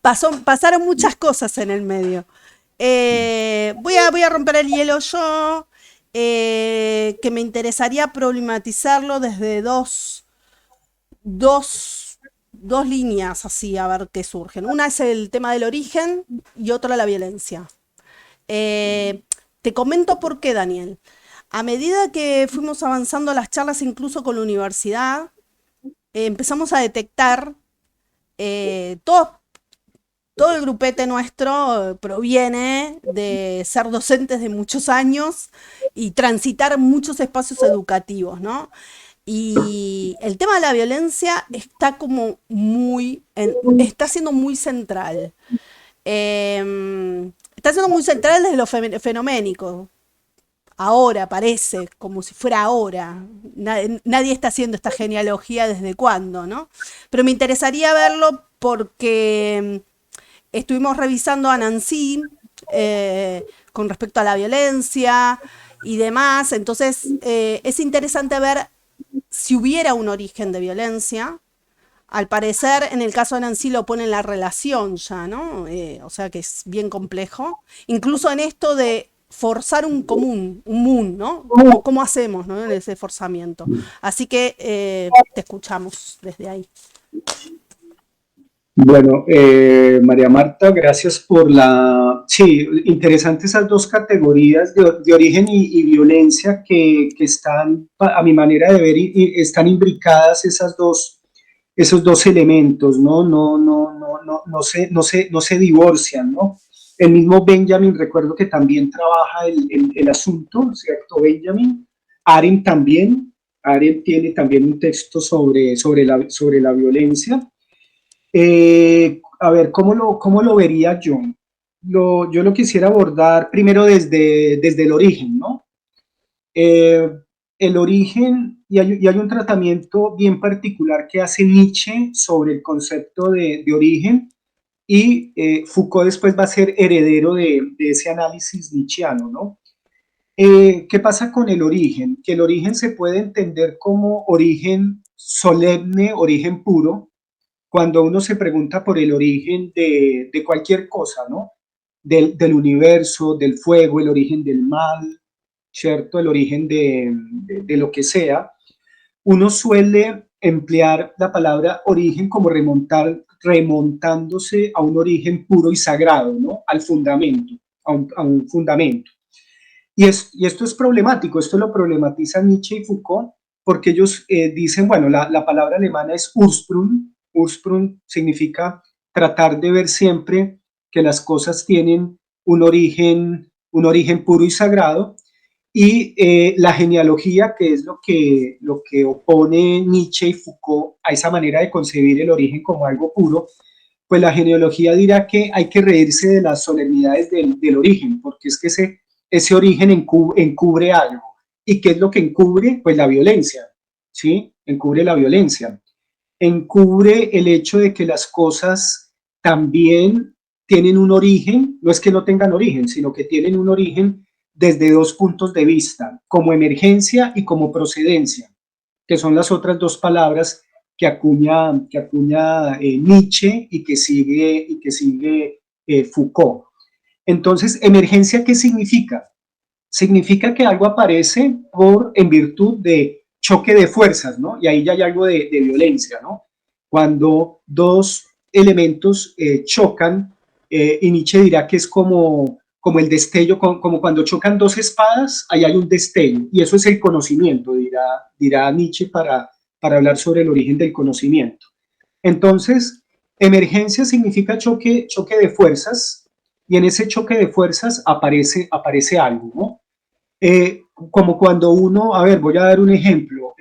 pasaron muchas cosas en el medio. Voy a romper el hielo yo, que me interesaría problematizarlo desde dos líneas así, a ver qué surgen. Una es el tema del origen y otra la violencia. Eh, Te comento por qué, Daniel. A medida que fuimos avanzando las charlas, incluso con la universidad, empezamos a detectar todos todo el grupete nuestro proviene de ser docentes de muchos años y transitar muchos espacios educativos, ¿no? Y el tema de la violencia está como está siendo muy central. Está siendo muy central desde lo fenoménico. Ahora parece, como si fuera ahora. Nadie está haciendo esta genealogía desde cuándo, ¿no? Pero me interesaría verlo porque estuvimos revisando a Nancy con respecto a la violencia y demás. Entonces es interesante ver si hubiera un origen de violencia. Al parecer, en el caso de Nancy lo pone en la relación ya, ¿no? O sea que es bien complejo. Incluso en esto de forzar un mun, ¿no? ¿Cómo hacemos, ¿no? Ese forzamiento. Así que te escuchamos desde ahí. Bueno, María Marta, gracias por la... Sí, interesantes esas dos categorías de origen y violencia que están, a mi manera de ver, están imbricadas esos dos elementos, ¿no? No se divorcian, ¿no? El mismo Benjamin, recuerdo que también trabaja el asunto, ¿cierto? Benjamin. Arendt también. Arendt tiene también un texto sobre la violencia. A ver, cómo lo vería yo? Yo lo quisiera abordar primero desde el origen, ¿no? Eh, el origen, y hay un tratamiento bien particular que hace Nietzsche sobre el concepto de origen, y Foucault después va a ser heredero de ese análisis nietzscheano, ¿no? ¿Qué pasa con el origen? Que el origen se puede entender como origen solemne, origen puro, cuando uno se pregunta por el origen de cualquier cosa, ¿no? Del universo, del fuego, el origen del mal, ¿cierto? El origen de lo que sea. Uno suele emplear la palabra origen como remontándose a un origen puro y sagrado, ¿no? Al fundamento, a un fundamento. Y esto es problemático, esto lo problematiza Nietzsche y Foucault, porque ellos dicen, bueno, la palabra alemana es Ursprung. Ursprung significa tratar de ver siempre que las cosas tienen un origen puro y sagrado, y la genealogía, que es lo que opone Nietzsche y Foucault a esa manera de concebir el origen como algo puro, pues la genealogía dirá que hay que reírse de las solemnidades del origen, porque es que ese origen encubre algo. ¿Y qué es lo que encubre? Pues la violencia, ¿sí? Encubre la violencia. Encubre el hecho de que las cosas también tienen un origen, no es que no tengan origen, sino que tienen un origen desde dos puntos de vista, como emergencia y como procedencia, que son las otras dos palabras que acuña Nietzsche y que sigue Foucault. Entonces, emergencia, ¿qué significa? Significa que algo aparece en virtud de choque de fuerzas, ¿no? Y ahí ya hay algo de violencia, ¿no? Cuando dos elementos chocan, y Nietzsche dirá que es como el destello, como cuando chocan dos espadas, ahí hay un destello, y eso es el conocimiento, dirá Nietzsche para hablar sobre el origen del conocimiento. Entonces, emergencia significa choque de fuerzas, y en ese choque de fuerzas aparece algo, ¿no? Como cuando uno, a ver, voy a dar un ejemplo,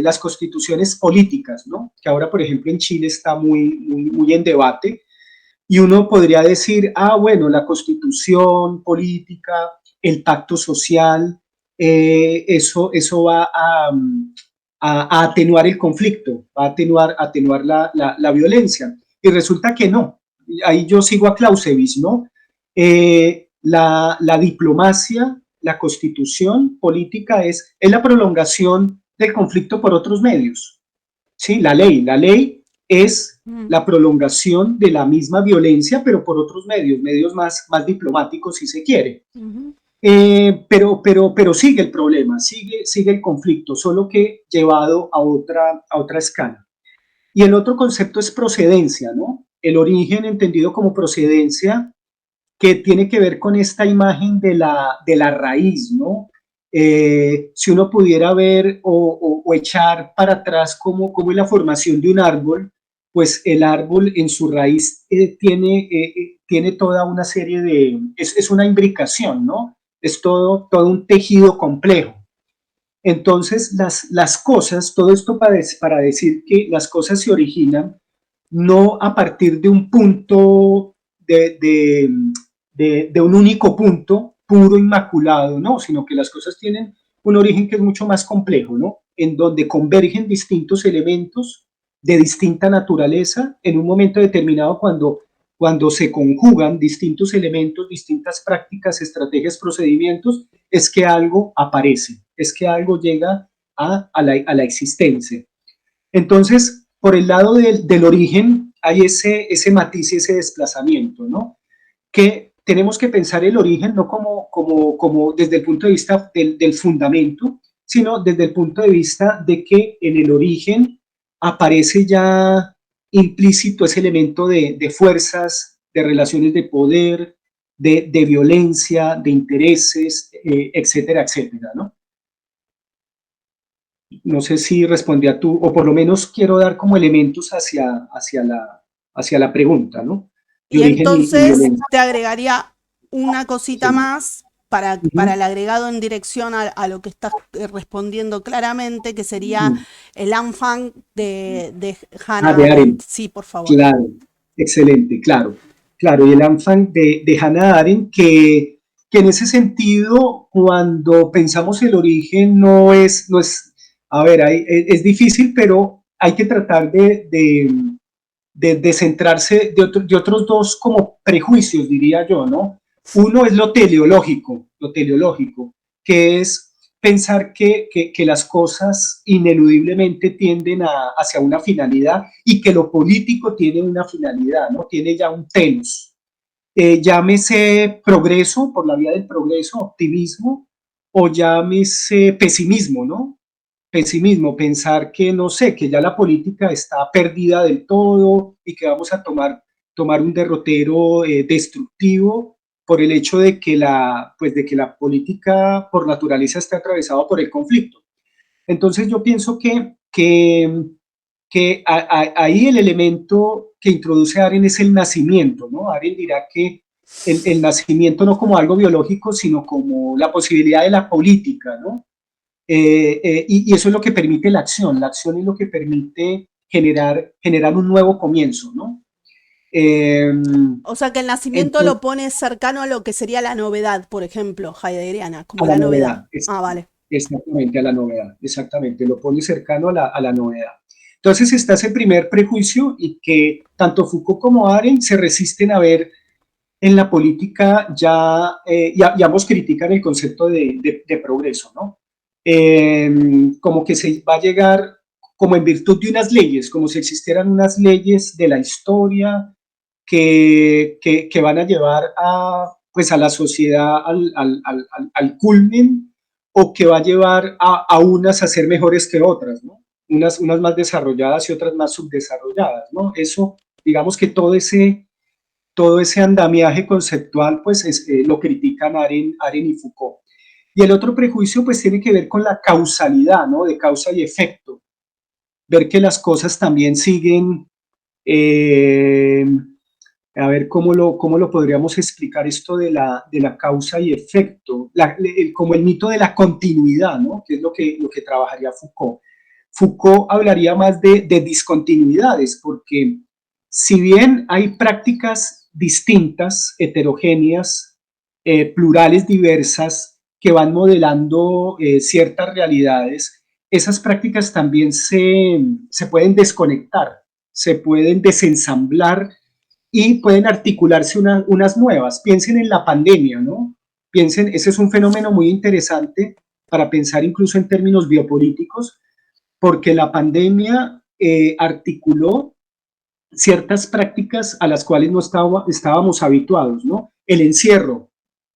las constituciones políticas, ¿no? Que ahora, por ejemplo, en Chile está muy en debate, y uno podría decir, bueno, la constitución política, el pacto social, eso va a atenuar el conflicto, va a atenuar la violencia. Y resulta que no. Ahí yo sigo a Clausewitz, ¿no? La diplomacia, la constitución política es la prolongación del conflicto por otros medios. ¿Sí? La ley es la prolongación de la misma violencia, pero por otros medios más diplomáticos, si se quiere. Pero sigue el problema, sigue el conflicto, solo que llevado a otra escala. Y el otro concepto es procedencia, ¿no? El origen entendido como procedencia, que tiene que ver con esta imagen de la raíz, ¿no? Si uno pudiera ver o echar para atrás cómo es la formación de un árbol, pues el árbol en su raíz tiene toda una serie es una imbricación, ¿no? Es todo un tejido complejo. Entonces, las cosas, todo esto para decir que las cosas se originan no a partir de un punto, de un único punto puro, inmaculado, no, sino que las cosas tienen un origen que es mucho más complejo, ¿no? En donde convergen distintos elementos de distinta naturaleza en un momento determinado cuando se conjugan distintos elementos, distintas prácticas, estrategias, procedimientos, es que algo aparece, es que algo llega a la existencia. Entonces, por el lado del origen hay ese matiz y ese desplazamiento, ¿no? Que tenemos que pensar el origen no como desde el punto de vista del fundamento, sino desde el punto de vista de que en el origen aparece ya implícito ese elemento de fuerzas, de relaciones de poder, de violencia, de intereses, etcétera, etcétera, ¿no? No sé si respondí a tu, o por lo menos quiero dar como elementos hacia la pregunta, ¿no? De Y origen y entonces violencia. te agregaría una cosita Sí. más para Ujú. el agregado en dirección a lo que estás respondiendo claramente, que sería Ujú. el Anfang de De Hannah Arendt. Arendt, Sí, por favor. claro, excelente, claro, claro, y el Anfang de Hannah Arendt, que en ese sentido, cuando pensamos el origen, no es a ver, es difícil, pero hay que tratar de centrarse de otros dos como prejuicios, diría yo, ¿no? Uno es lo teleológico, que es pensar que las cosas ineludiblemente tienden hacia una finalidad y que lo político tiene una finalidad, ¿no? Tiene ya un telos. Llámese progreso, por la vía del progreso, optimismo, o llámese pesimismo, ¿no? Pesimismo, pensar que, no sé, que ya la política está perdida del todo y que vamos a tomar un derrotero destructivo por el hecho de que la política por naturaleza está atravesada por el conflicto. Entonces yo pienso que ahí el elemento que introduce Arendt es el nacimiento, ¿no? Arendt dirá que el nacimiento no como algo biológico, sino como la posibilidad de la política, ¿no? Y eso es lo que permite la acción es lo que permite generar un nuevo comienzo, ¿no? Eh, O sea que el nacimiento entonces, lo pone cercano a lo que sería la novedad, por ejemplo, heideggeriana, a como la la novedad. novedad, Ah, vale. exactamente a la novedad, exactamente, lo pone cercano a la novedad. Entonces está ese primer prejuicio y que tanto Foucault como Arendt se resisten a ver en la política y ambos critican el concepto de progreso, ¿no? Como que se va a llegar, como en virtud de unas leyes, como si existieran unas leyes de la historia que van a llevar pues a la sociedad al culmen o que va a llevar a unas a ser mejores que otras, ¿no? Unas más desarrolladas y otras más subdesarrolladas, ¿no? Eso, digamos que todo ese andamiaje conceptual, pues lo critican Arendt y Foucault. Y el otro prejuicio, pues tiene que ver con la causalidad, ¿no? De causa y efecto. Ver que las cosas también siguen, eh, a ver cómo lo podríamos explicar esto de la causa y efecto, como el mito de la continuidad, ¿no? Que es lo que trabajaría Foucault. Foucault hablaría más de discontinuidades, porque si bien hay prácticas distintas, heterogéneas, plurales, diversas, que van modelando ciertas realidades, esas prácticas también se pueden desconectar, se pueden desensamblar y pueden articularse unas nuevas. Piensen en la pandemia, ¿no? Piensen, ese es un fenómeno muy interesante para pensar incluso en términos biopolíticos, porque la pandemia articuló ciertas prácticas a las cuales no estábamos habituados, ¿no? El encierro,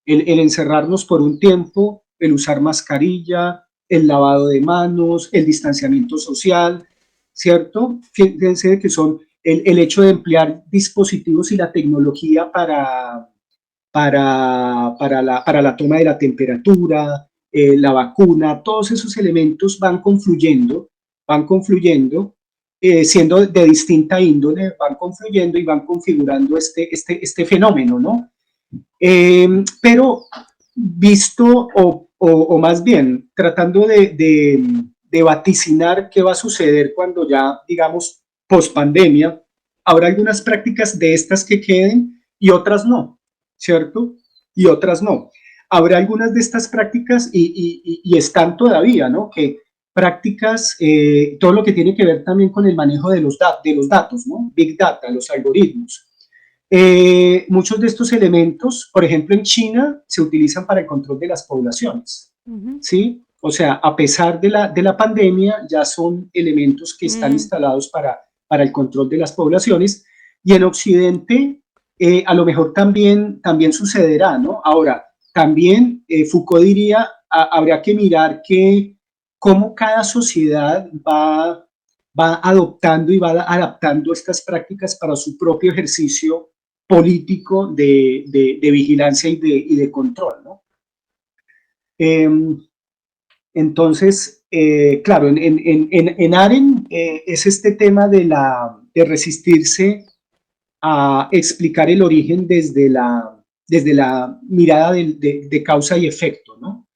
el encerrarnos por un tiempo, el usar mascarilla, el lavado de manos, el distanciamiento social, ¿cierto? Fíjense que son el hecho de emplear dispositivos y la tecnología para la toma de la temperatura, la vacuna, todos esos elementos van confluyendo siendo de distinta índole, van confluyendo y van configurando este fenómeno, ¿no? Pero visto, o más bien, tratando de vaticinar qué va a suceder cuando ya, digamos, post pandemia, habrá algunas prácticas de estas que queden y otras no, ¿cierto? Y otras no. Habrá algunas de estas prácticas y están todavía, ¿no? Que prácticas, todo lo que tiene que ver también con el manejo de los datos, ¿no? Big Data, los algoritmos. Muchos de estos elementos, por ejemplo, en China, se utilizan para el control de las poblaciones, ¿sí? O sea, a pesar de la pandemia, ya son elementos que están instalados para el control de las poblaciones. Y en Occidente, a lo mejor también sucederá, ¿no? Ahora, también Foucault diría, habría que mirar cómo cada sociedad va adoptando y va adaptando estas prácticas para su propio ejercicio político de vigilancia y de control, ¿no? Entonces, claro, en Aren es este tema de resistirse a explicar el origen desde la mirada de causa y efecto, ¿no?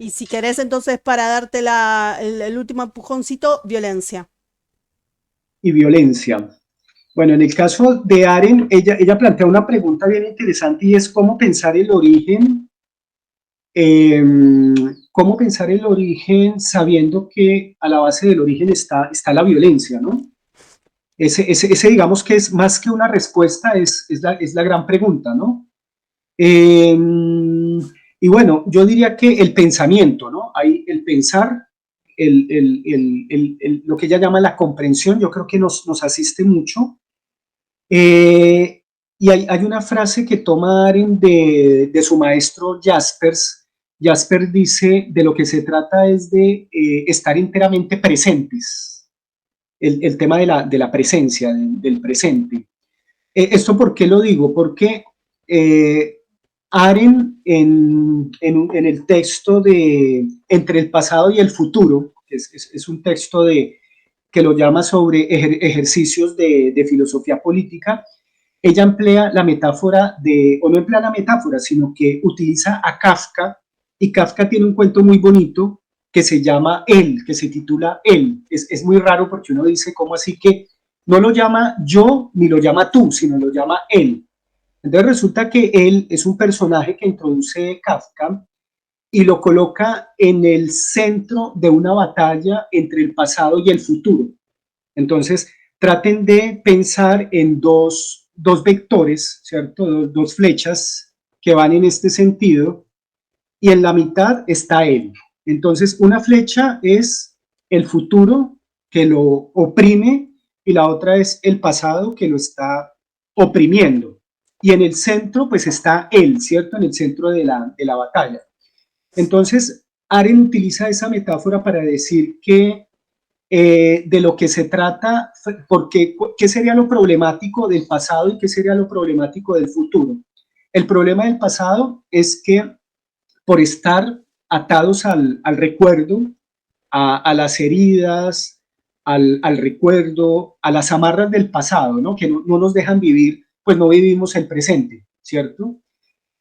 Y si querés entonces para darte el último empujoncito, violencia. Y violencia. Bueno, en el caso de Aren, ella plantea una pregunta bien interesante y es eh, cómo pensar el origen sabiendo que a la base del origen está la violencia, ¿no? Digamos que es más que una respuesta, es la gran pregunta, ¿no? Eh, y bueno, yo diría que el pensamiento, ¿no? Hay el pensar, lo que ella llama la comprensión, yo creo que nos asiste mucho. Y hay una frase que toma Aren de su maestro Jaspers. Jaspers dice, de lo que se trata es de estar enteramente presentes, el tema de la presencia, del presente. ¿Esto por qué lo digo? Porque Aren en el texto de Entre el pasado y el futuro, que es un texto que lo llama sobre ejercicios de filosofía política, ella emplea la metáfora o no emplea la metáfora, sino que utiliza a Kafka, y Kafka tiene un cuento muy bonito que se llama Él, que se titula Él. Es muy raro porque uno dice, ¿cómo así que no lo llama yo ni lo llama tú, sino lo llama Él? Entonces resulta que Él es un personaje que introduce Kafka y lo coloca en el centro de una batalla entre el pasado y el futuro. Entonces, traten de pensar en dos vectores, ¿cierto? Dos flechas que van en este sentido y en la mitad está él. Entonces, una flecha es el futuro que lo oprime y la otra es el pasado que lo está oprimiendo. Y en el centro, pues está él, ¿cierto? En el centro de la batalla. Entonces, Aren utiliza esa metáfora para decir que de lo que se trata, porque qué sería lo problemático del pasado y qué sería lo problemático del futuro. El problema del pasado es que por estar atados al recuerdo, a las heridas, al recuerdo, a las amarras del pasado, ¿no? Que no nos dejan vivir, pues no vivimos el presente, ¿cierto?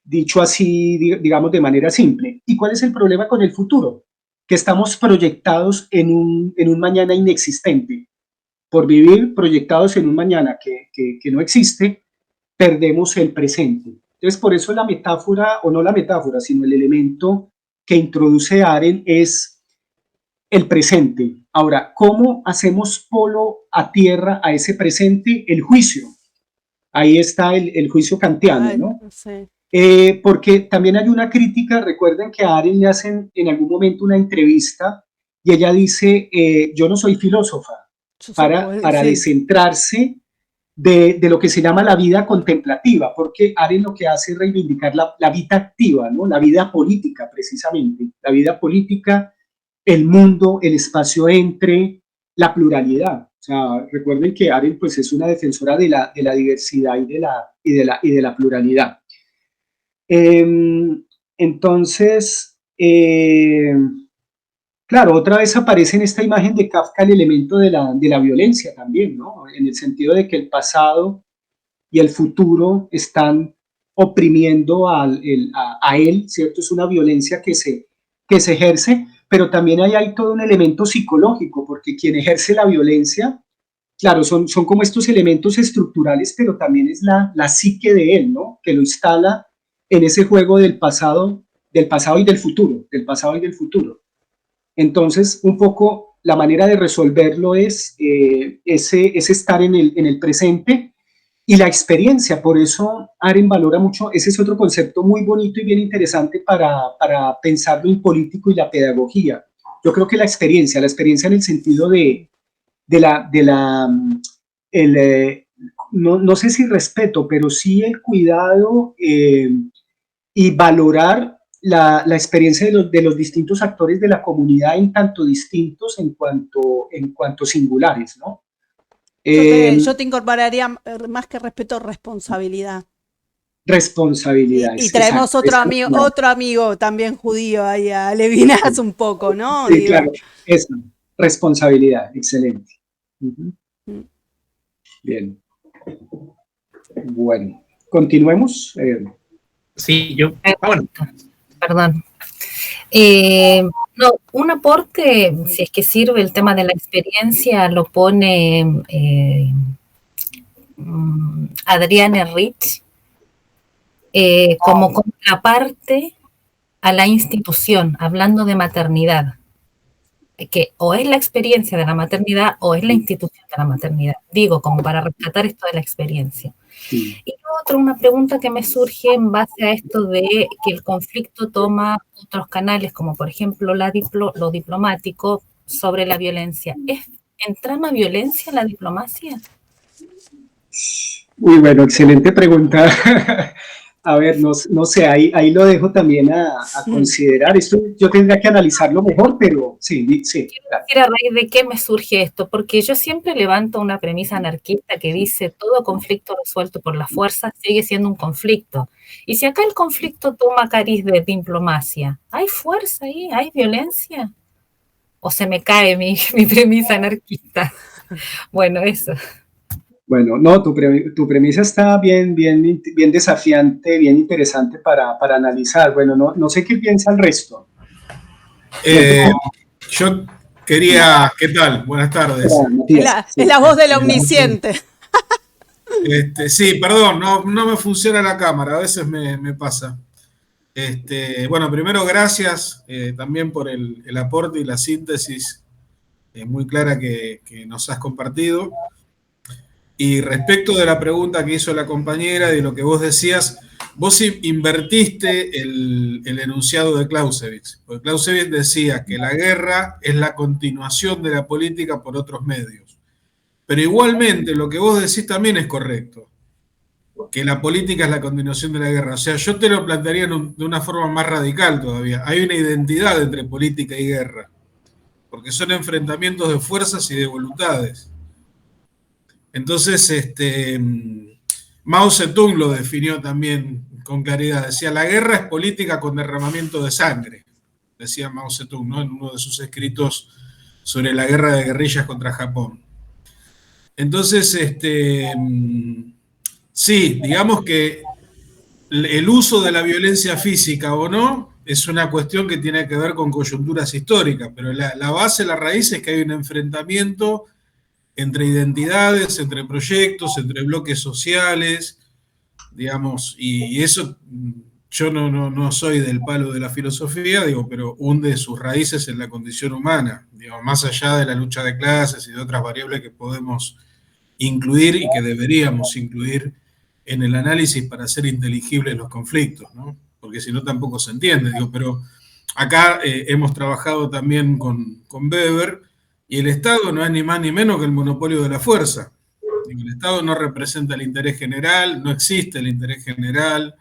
Dicho así, digamos, de manera simple. ¿Y cuál es el problema con el futuro? Que estamos proyectados en un mañana inexistente. Por vivir proyectados en un mañana que no existe, perdemos el presente. Entonces, por eso la metáfora, o no la metáfora, sino el elemento que introduce Aren es el presente. Ahora, ¿cómo hacemos polo a tierra a ese presente? El juicio. Ahí está el juicio kantiano, Ay, ¿no? no sé. Porque también hay una crítica, recuerden que a Aren le hacen en algún momento una entrevista y ella dice, yo no soy filósofa, Yo soy para sí. descentrarse de lo que se llama la vida contemplativa, porque Aren lo que hace es reivindicar la vida activa, ¿no? La vida política precisamente, la vida política, el mundo, el espacio entre, la pluralidad. O sea, recuerden que Aren pues, es una defensora de la diversidad y de la pluralidad. Entonces, Claro, otra vez aparece en esta imagen de Kafka el elemento de la violencia también, ¿no? En el sentido de que el pasado y el futuro están oprimiendo a él, ¿cierto? Es una violencia que se ejerce, pero también hay todo un elemento psicológico, porque quien ejerce la violencia, claro, son como estos elementos estructurales, pero también es la psique de él, ¿no? Que lo instala en ese juego del pasado y del futuro, del pasado y del futuro. Entonces, un poco la manera de resolverlo es ese estar en el presente y la experiencia. Por eso Aren valora mucho, ese es otro concepto muy bonito y bien interesante para pensarlo en político y la pedagogía. Yo creo que la experiencia en el sentido de la el, no, no, sé si respeto, pero sí el cuidado y valorar la experiencia de los distintos actores de la comunidad en tanto distintos en cuanto singulares, ¿no? Yo te incorporaría más que respeto, responsabilidad. Responsabilidades, Traemos exacto. otro amigo también judío ahí a Levinas un poco, ¿no? Sí, digo. Claro, esa, responsabilidad, excelente. Bien. Bueno, continuemos. Sí, yo, bueno. Perdón. No, un aporte, si es que sirve el tema de la experiencia, lo pone Adrienne Rich como contraparte a la institución, hablando de maternidad, que o es la experiencia de la maternidad o es la institución de la maternidad, digo, como para rescatar esto de la experiencia. Sí. Y otra, una pregunta que me surge en base a esto de que el conflicto toma otros canales, como por ejemplo lo diplomático, sobre la violencia. ¿Es en trama violencia la diplomacia? Muy bueno, excelente pregunta. A ver, no sé, ahí lo dejo también a considerar. Esto yo tendría que analizarlo mejor, pero sí. Quiero decir a raíz de qué me surge esto, porque yo siempre levanto una premisa anarquista que dice todo conflicto resuelto por la fuerza sigue siendo un conflicto. Y si acá el conflicto toma cariz de diplomacia, ¿hay fuerza ahí? ¿Hay violencia? ¿O se me cae mi premisa anarquista? Bueno, eso. Bueno, no, tu premisa está bien desafiante, bien interesante para analizar. Bueno, no sé qué piensa el resto. Yo quería, ¿qué tal? Buenas tardes. Es la voz del omnisciente. Sí, perdón, no me funciona la cámara, a veces me pasa. Bueno, primero gracias también por el aporte y la síntesis muy clara que nos has compartido. Y respecto de la pregunta que hizo la compañera, de lo que vos decías, vos invertiste el enunciado de Clausewitz. Porque Clausewitz decía que la guerra es la continuación de la política por otros medios. Pero igualmente lo que vos decís también es correcto, que la política es la continuación de la guerra. O sea, yo te lo plantearía de una forma más radical todavía. Hay una identidad entre política y guerra, porque son enfrentamientos de fuerzas y de voluntades. Entonces, Mao Zedong lo definió también con claridad. Decía, la guerra es política con derramamiento de sangre, decía Mao Zedong, ¿no? En uno de sus escritos sobre la guerra de guerrillas contra Japón. Entonces, sí, digamos que el uso de la violencia física o no es una cuestión que tiene que ver con coyunturas históricas, pero la base, la raíz es que hay un enfrentamiento entre identidades, entre proyectos, entre bloques sociales, digamos, y eso yo no soy del palo de la filosofía, digo, pero hunde sus raíces en la condición humana, digo, más allá de la lucha de clases y de otras variables que podemos incluir y que deberíamos incluir en el análisis para hacer inteligibles los conflictos, ¿no? Porque si no tampoco se entiende, digo, pero acá hemos trabajado también con Weber, y el Estado no es ni más ni menos que el monopolio de la fuerza. El Estado no representa el interés general, no existe el interés general,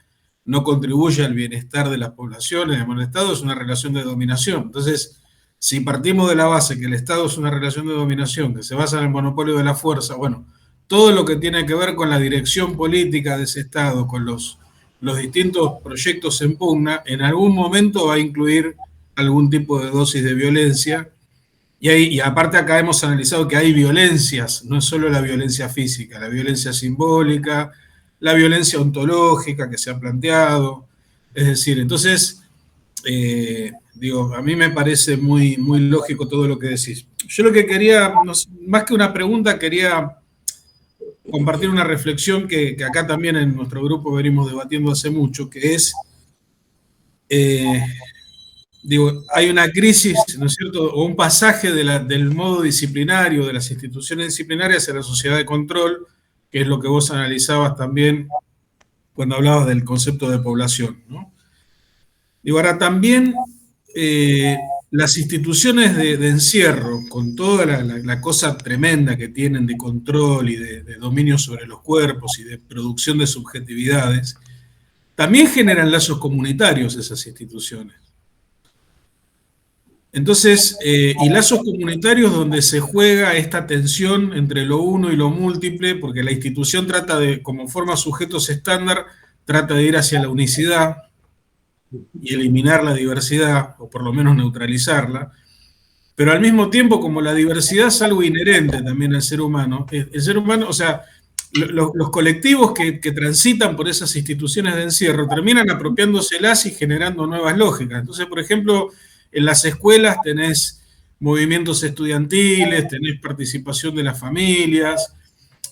no contribuye al bienestar de las poblaciones. El Estado es una relación de dominación. Entonces, si partimos de la base que el Estado es una relación de dominación que se basa en el monopolio de la fuerza, bueno, todo lo que tiene que ver con la dirección política de ese Estado, con los distintos proyectos en pugna, en algún momento va a incluir algún tipo de dosis de violencia. Y aparte acá hemos analizado que hay violencias, no es solo la violencia física, la violencia simbólica, la violencia ontológica que se ha planteado. Es decir, entonces, digo, a mí me parece muy, muy lógico todo lo que decís. Yo lo que quería, más que una pregunta, quería compartir una reflexión que acá también en nuestro grupo venimos debatiendo hace mucho, que es... digo, hay una crisis, ¿no es cierto?, o un pasaje del modo disciplinario, de las instituciones disciplinarias a la sociedad de control, que es lo que vos analizabas también cuando hablabas del concepto de población, ¿no? Digo, ahora también las instituciones de encierro, con toda la cosa tremenda que tienen de control y de dominio sobre los cuerpos y de producción de subjetividades, también generan lazos comunitarios esas instituciones. Entonces, y lazos comunitarios donde se juega esta tensión entre lo uno y lo múltiple, porque la institución trata de, como forma sujetos estándar, trata de ir hacia la unicidad y eliminar la diversidad, o por lo menos neutralizarla, pero al mismo tiempo, como la diversidad es algo inherente también al ser humano, el ser humano, o sea, los colectivos que transitan por esas instituciones de encierro terminan apropiándoselas y generando nuevas lógicas. Entonces, por ejemplo, en las escuelas tenés movimientos estudiantiles, tenés participación de las familias,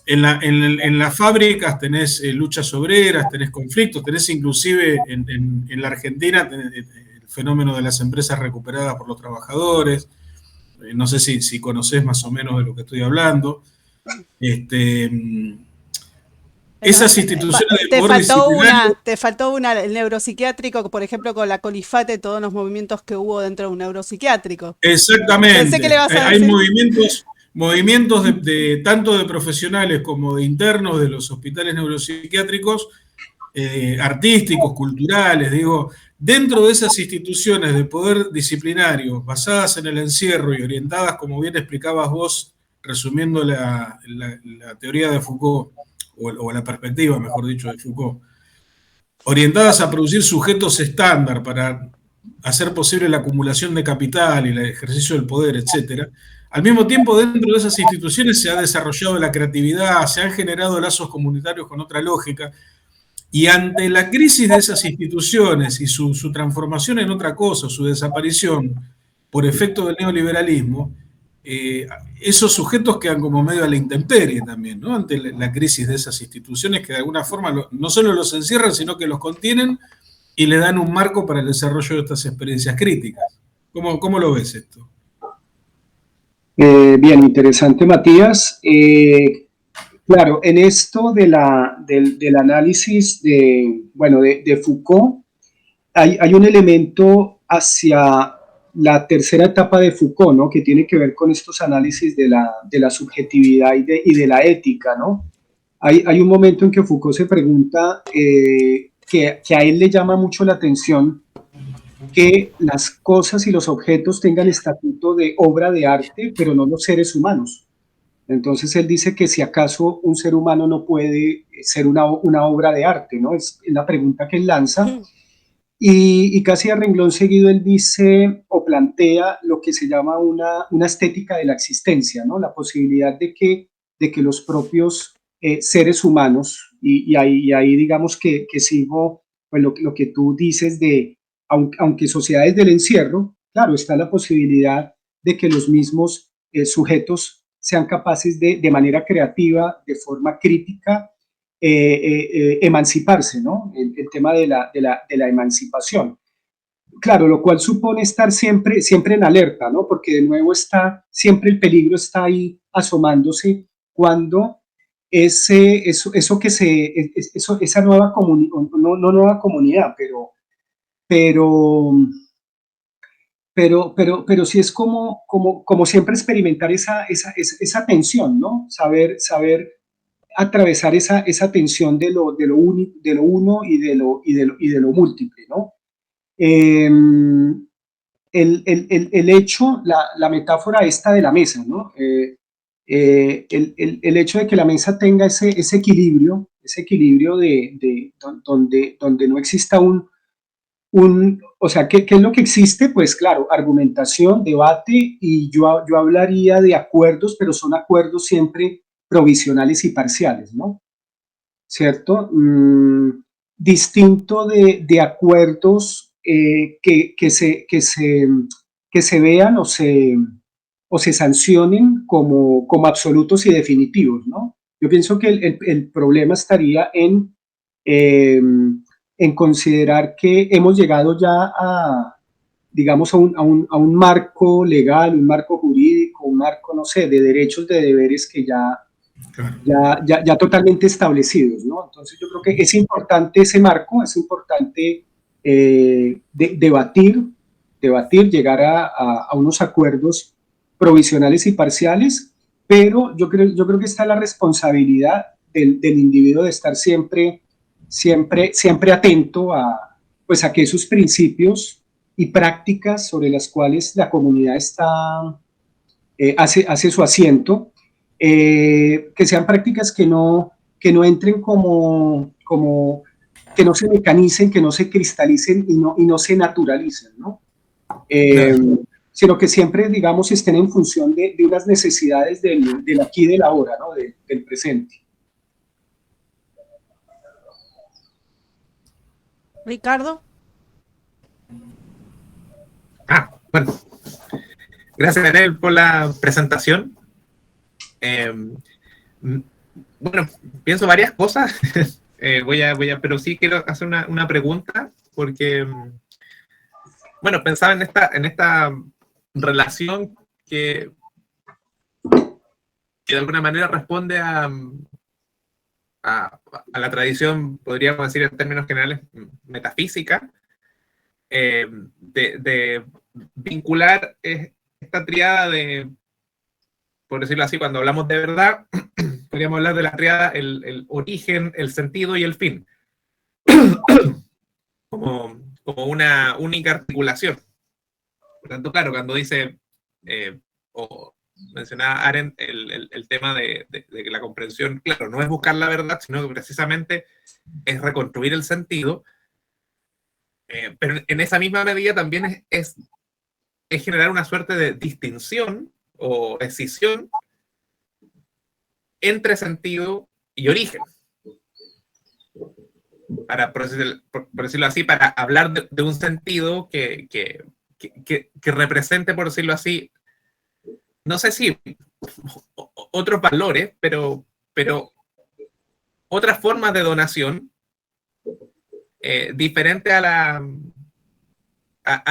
en las fábricas tenés luchas obreras, tenés conflictos, tenés inclusive en la Argentina el fenómeno de las empresas recuperadas por los trabajadores. No sé si conocés más o menos de lo que estoy hablando. Esas instituciones de poder disciplinario... Te faltó una, el neuropsiquiátrico, por ejemplo, con la Colifate, todos los movimientos que hubo dentro de un neuropsiquiátrico. Exactamente. Pensé que le vas a Hay decir. movimientos tanto de profesionales como de internos de los hospitales neuropsiquiátricos, artísticos, culturales, digo, dentro de esas instituciones de poder disciplinario basadas en el encierro y orientadas, como bien explicabas vos, resumiendo la teoría de Foucault, o la perspectiva, mejor dicho, de Foucault, orientadas a producir sujetos estándar para hacer posible la acumulación de capital y el ejercicio del poder, etc. Al mismo tiempo, dentro de esas instituciones se ha desarrollado la creatividad, se han generado lazos comunitarios con otra lógica, y ante la crisis de esas instituciones y su transformación en otra cosa, su desaparición por efecto del neoliberalismo, esos sujetos quedan como medio a la intemperie también, ¿no? Ante la crisis de esas instituciones que de alguna forma no solo los encierran, sino que los contienen y le dan un marco para el desarrollo de estas experiencias críticas. ¿Cómo lo ves esto? Bien, interesante, Matías. Claro, en esto del análisis de Foucault, hay un elemento hacia la tercera etapa de Foucault, ¿no?, que tiene que ver con estos análisis de la subjetividad y de la ética, ¿no? Hay un momento en que Foucault se pregunta que a él le llama mucho la atención que las cosas y los objetos tengan estatuto de obra de arte, pero no los seres humanos. Entonces él dice que si acaso un ser humano no puede ser una obra de arte, ¿no? Es la pregunta que él lanza. Y casi a renglón seguido él dice o plantea lo que se llama una estética de la existencia, ¿no? La posibilidad de que los propios seres humanos, y ahí digamos que sigo pues lo que tú dices de, aunque sociedades del encierro, claro, está la posibilidad de que los mismos sujetos sean capaces de manera creativa, de forma crítica, emanciparse, ¿no? El tema de la emancipación. Claro, lo cual supone estar siempre en alerta, ¿no? Porque de nuevo siempre el peligro está ahí asomándose cuando esa nueva comunidad, no nueva comunidad, pero sí es como siempre experimentar esa tensión, ¿no? Saber atravesar esa tensión de lo uno y de lo múltiple, ¿no? El hecho, la metáfora esta de la mesa, ¿no? El hecho de que la mesa tenga ese equilibrio donde no exista un o sea, ¿qué es lo que existe? Pues claro, argumentación, debate, y yo hablaría de acuerdos, pero son acuerdos siempre provisionales y parciales, ¿no? ¿Cierto? Distinto de acuerdos que se vean o se sancionen como absolutos y definitivos, ¿no? Yo pienso que el problema estaría en considerar que hemos llegado ya digamos, a un marco legal, un marco jurídico, un marco, no sé, de derechos, de deberes que ya totalmente establecidos, ¿no? Entonces yo creo que es importante ese marco, es importante debatir, llegar a unos acuerdos provisionales y parciales, pero yo creo que está la responsabilidad del individuo de estar siempre atento pues a que esos principios y prácticas sobre las cuales la comunidad hace su asiento, que sean prácticas que no entren que no se mecanicen, que no se cristalicen y no se naturalicen, ¿no? Sino que siempre, digamos, estén en función de unas necesidades del aquí y del ahora, ¿no? Del presente. Ricardo. Bueno, gracias, Daniel, por la presentación. Bueno, pienso varias cosas, pero sí quiero hacer una pregunta, porque, bueno, pensaba en esta relación que de alguna manera responde a la tradición, podríamos decir en términos generales, metafísica, de vincular esta tríada por decirlo así, cuando hablamos de verdad, podríamos hablar de la tríada, el origen, el sentido y el fin, como una única articulación. Por tanto, claro, cuando dice, o mencionaba Arendt, el tema de que la comprensión, claro, no es buscar la verdad, sino que precisamente es reconstruir el sentido, pero en esa misma medida también es generar una suerte de distinción o escisión entre sentido y origen. Por decirlo así, para hablar de un sentido que represente, por decirlo así, no sé si otros valores, pero otras formas de donación diferente a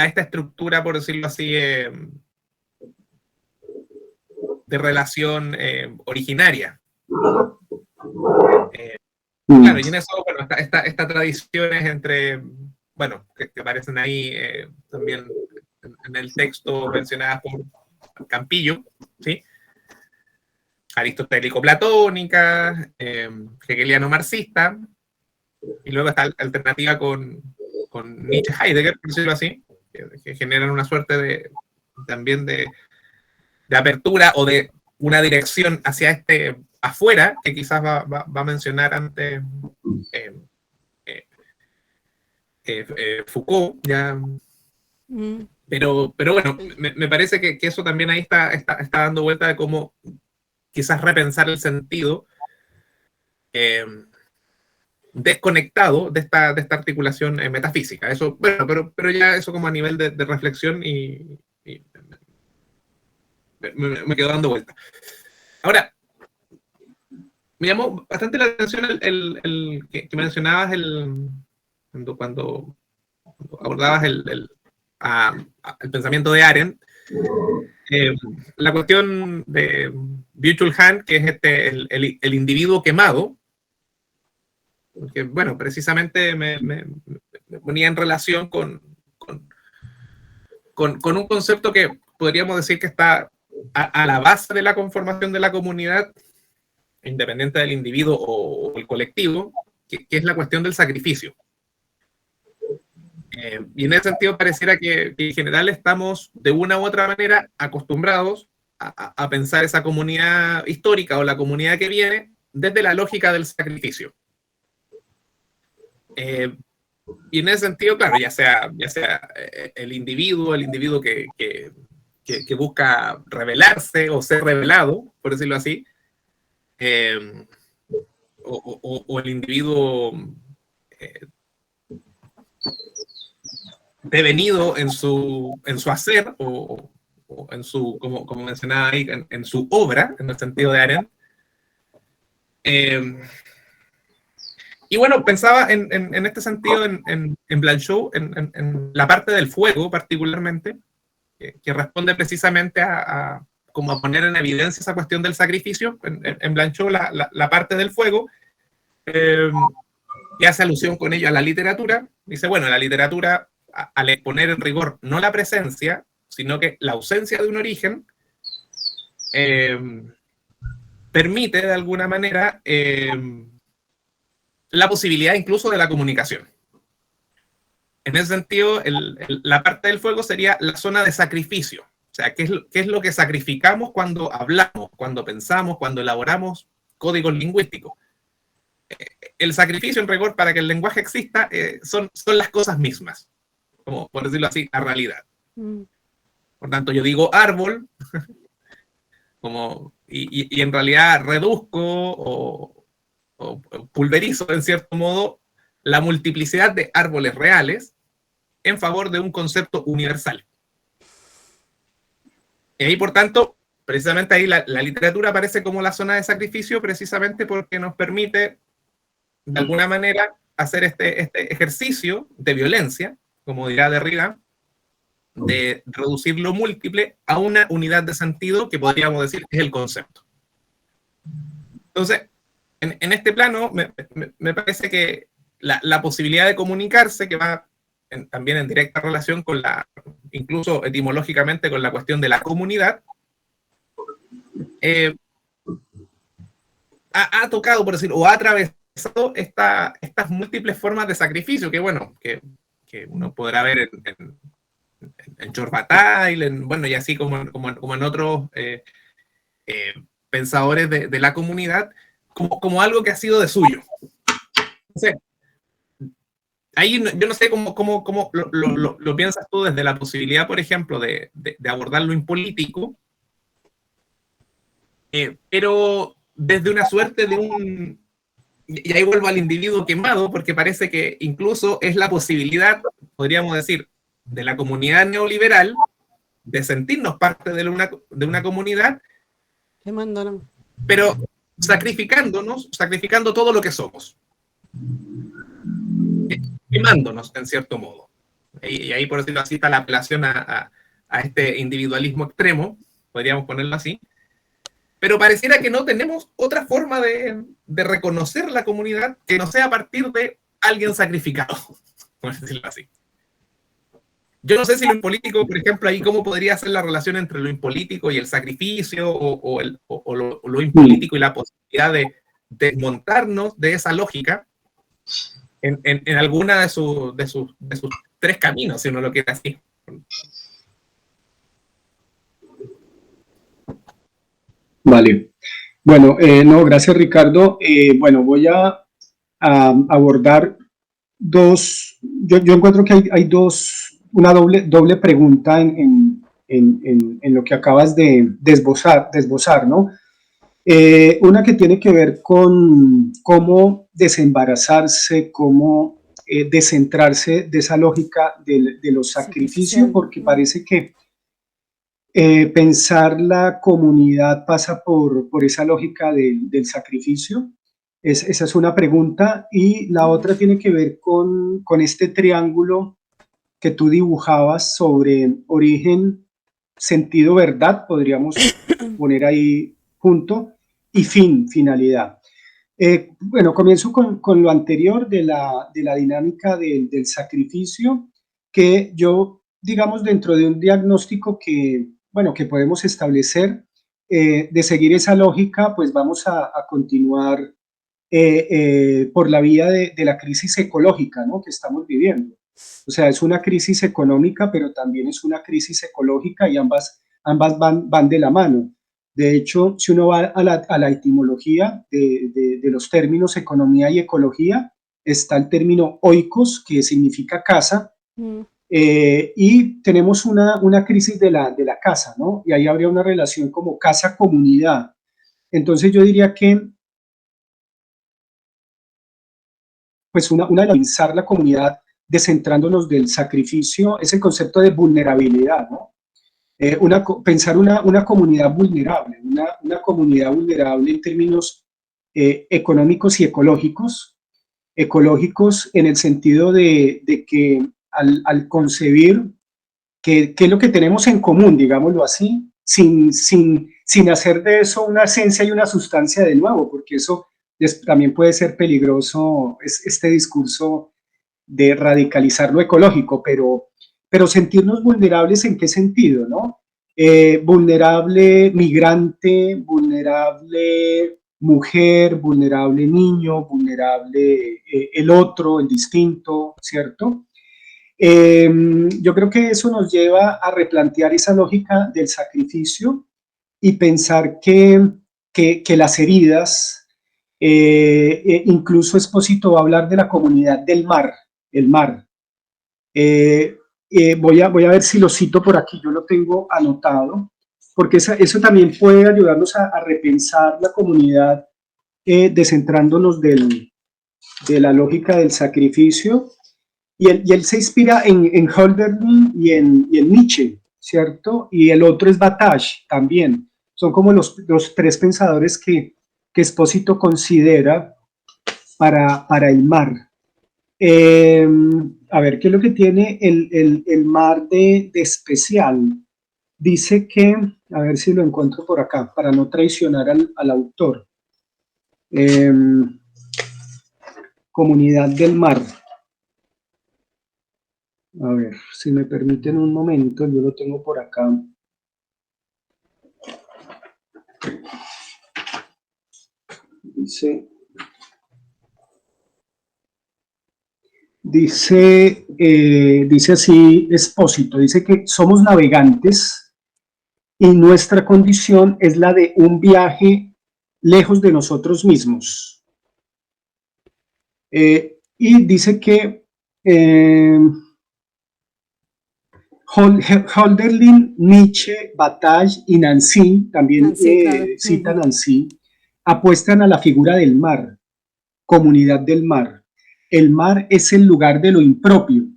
esta estructura, por decirlo así, de relación originaria. Claro, y en eso, bueno, esta tradiciones entre, bueno, que aparecen ahí también en el texto mencionadas por Campillo, ¿sí? Aristotélico-platónica, hegeliano-marxista, y luego esta alternativa con Nietzsche-Heidegger, por decirlo así, que generan una suerte también de apertura o de una dirección hacia afuera, que quizás va a mencionar antes Foucault, ya. Pero bueno, me parece que eso también ahí está dando vuelta de cómo quizás repensar el sentido desconectado de esta articulación metafísica. Eso, bueno, pero ya eso como a nivel de reflexión y me quedo dando vuelta. Ahora, me llamó bastante la atención el que mencionabas cuando abordabas el pensamiento de Arendt, la cuestión de Byung-Chul Han, que es el individuo quemado, porque, bueno, precisamente me ponía en relación con un concepto que podríamos decir que está a la base de la conformación de la comunidad, independiente del individuo o el colectivo, que es la cuestión del sacrificio. Y en ese sentido pareciera que en general estamos de una u otra manera acostumbrados a pensar esa comunidad histórica o la comunidad que viene desde la lógica del sacrificio. Y en ese sentido, claro, ya sea el individuo que busca revelarse o ser revelado, por decirlo así, o el individuo devenido en su hacer o en su, como mencionaba ahí, en su obra, en el sentido de Arendt. Y bueno, pensaba en este sentido en Blanchot, en la parte del fuego particularmente, que responde precisamente como a poner en evidencia esa cuestión del sacrificio. En Blanchot la parte del fuego, que hace alusión con ello a la literatura, dice, bueno, la literatura, al exponer en rigor no la presencia, sino que la ausencia de un origen, permite de alguna manera la posibilidad incluso de la comunicación. En ese sentido, la parte del fuego sería la zona de sacrificio. O sea, ¿qué es lo que sacrificamos cuando hablamos, cuando pensamos, cuando elaboramos códigos lingüísticos? El sacrificio en rigor, para que el lenguaje exista, son las cosas mismas, como por decirlo así, la realidad. Por tanto, yo digo árbol, y en realidad reduzco o pulverizo, en cierto modo, la multiplicidad de árboles reales en favor de un concepto universal. Y ahí, por tanto, precisamente ahí la literatura aparece como la zona de sacrificio, precisamente porque nos permite, de alguna manera, hacer este ejercicio de violencia, como dirá Derrida, de reducir lo múltiple a una unidad de sentido que podríamos decir es el concepto. Entonces, en este plano, me parece que la posibilidad de comunicarse, que va también en directa relación con incluso etimológicamente, con la cuestión de la comunidad, ha tocado, por decirlo, o ha atravesado estas múltiples formas de sacrificio, que bueno, que uno podrá ver en George Bataille, bueno, y así como en otros pensadores de la comunidad, como algo que ha sido de suyo. Entonces, ahí yo no sé cómo lo piensas tú desde la posibilidad, por ejemplo, de abordar lo impolítico, pero desde una suerte de y ahí vuelvo al individuo quemado, porque parece que incluso es la posibilidad, podríamos decir, de la comunidad neoliberal, de sentirnos parte de una comunidad, pero sacrificando todo lo que somos, quemándonos en cierto modo. Y ahí, por decirlo así, está la apelación a este individualismo extremo, podríamos ponerlo así, pero pareciera que no tenemos otra forma de reconocer la comunidad que no sea a partir de alguien sacrificado, por decirlo así. Yo no sé si lo impolítico, por ejemplo, ahí cómo podría ser la relación entre lo impolítico y el sacrificio, o lo impolítico y la posibilidad de desmontarnos de esa lógica en alguna de sus tres caminos, si uno lo quiere así. Vale. Bueno, no, gracias Ricardo. Bueno, voy a abordar dos, yo encuentro que hay una doble pregunta en lo que acabas de desbozar, ¿no? Una que tiene que ver con cómo desembarazarse, cómo descentrarse de esa lógica de los sacrificios, porque parece que pensar la comunidad pasa por esa lógica del sacrificio. Esa es una pregunta. Y la otra tiene que ver con este triángulo que tú dibujabas sobre origen, sentido, verdad, podríamos poner ahí junto, y finalidad. Bueno, comienzo con lo anterior de la dinámica del sacrificio, que yo, digamos, dentro de un diagnóstico que podemos establecer, de seguir esa lógica, pues vamos a continuar por la vía de la crisis ecológica, ¿no?, que estamos viviendo. O sea, es una crisis económica, pero también es una crisis ecológica, y ambas van de la mano. De hecho, si uno va a la etimología de los términos economía y ecología, está el término oikos, que significa casa, Mm. y tenemos una crisis de la casa, ¿no? Y ahí habría una relación como casa-comunidad. Entonces yo diría que pues una de las pensar la comunidad descentrándonos del sacrificio es el concepto de vulnerabilidad, ¿no? Pensar una comunidad vulnerable, una comunidad vulnerable en términos económicos y ecológicos en el sentido de que al concebir qué es lo que tenemos en común, digámoslo así, sin hacer de eso una esencia y una sustancia de nuevo, porque eso también puede ser peligroso, este discurso de radicalizar lo ecológico, pero sentirnos vulnerables ¿en qué sentido, no? Vulnerable migrante, vulnerable mujer, vulnerable niño, vulnerable el otro, el distinto, ¿cierto? Yo creo que eso nos lleva a replantear esa lógica del sacrificio y pensar que las heridas, incluso Espósito va a hablar de la comunidad del mar, el mar. Voy a ver si lo cito por aquí, yo lo tengo anotado, porque eso también puede ayudarnos a repensar la comunidad, descentrándonos de la lógica del sacrificio. Y él se inspira en Hölderlin y en Nietzsche, ¿cierto? Y el otro es Bataille también. Son como los tres pensadores que Espósito considera para el mar. A ver, ¿qué es lo que tiene el mar de especial? Dice que, a ver si lo encuentro por acá, para no traicionar al autor. Comunidad del mar. A ver, si me permiten un momento, yo lo tengo por acá. Dice así Espósito, dice que somos navegantes y nuestra condición es la de un viaje lejos de nosotros mismos. Y dice que Hölderlin, Nietzsche, Bataille y Nancy, también Nancy, claro. cita Nancy, apuestan a la figura del mar, comunidad del mar. El mar es el lugar de lo impropio,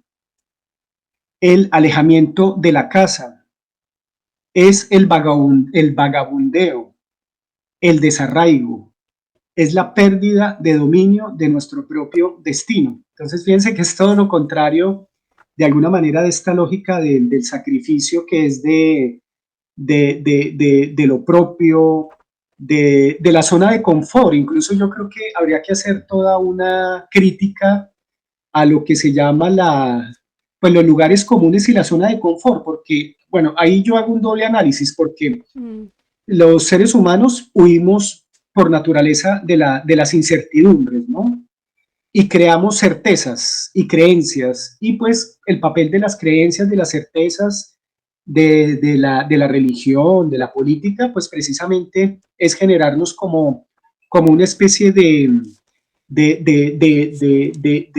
el alejamiento de la casa, es el vagabundeo, el desarraigo, es la pérdida de dominio de nuestro propio destino. Entonces, fíjense que es todo lo contrario, de alguna manera, de esta lógica del sacrificio que es de lo propio, de la zona de confort. Incluso yo creo que habría que hacer toda una crítica a lo que se llama pues los lugares comunes y la zona de confort, porque, bueno, ahí yo hago un doble análisis, porque los seres humanos huimos por naturaleza de las incertidumbres, ¿no? Y creamos certezas y creencias, y pues el papel de las creencias, de las certezas, de la religión, de la política, pues precisamente es generarnos como una especie de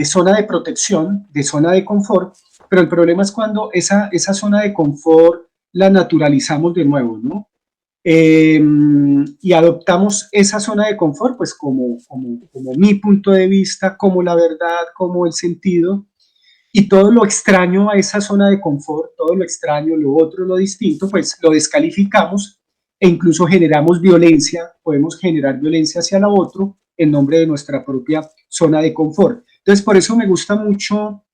zona de protección, de zona de confort, pero el problema es cuando esa zona de confort la naturalizamos de nuevo, ¿no? Y adoptamos esa zona de confort pues como mi punto de vista, como la verdad, como el sentido, y todo lo extraño a esa zona de confort, todo lo extraño, lo otro, lo distinto, pues lo descalificamos e incluso generamos violencia, podemos generar violencia hacia el otro en nombre de nuestra propia zona de confort. Entonces, por eso me gusta mucho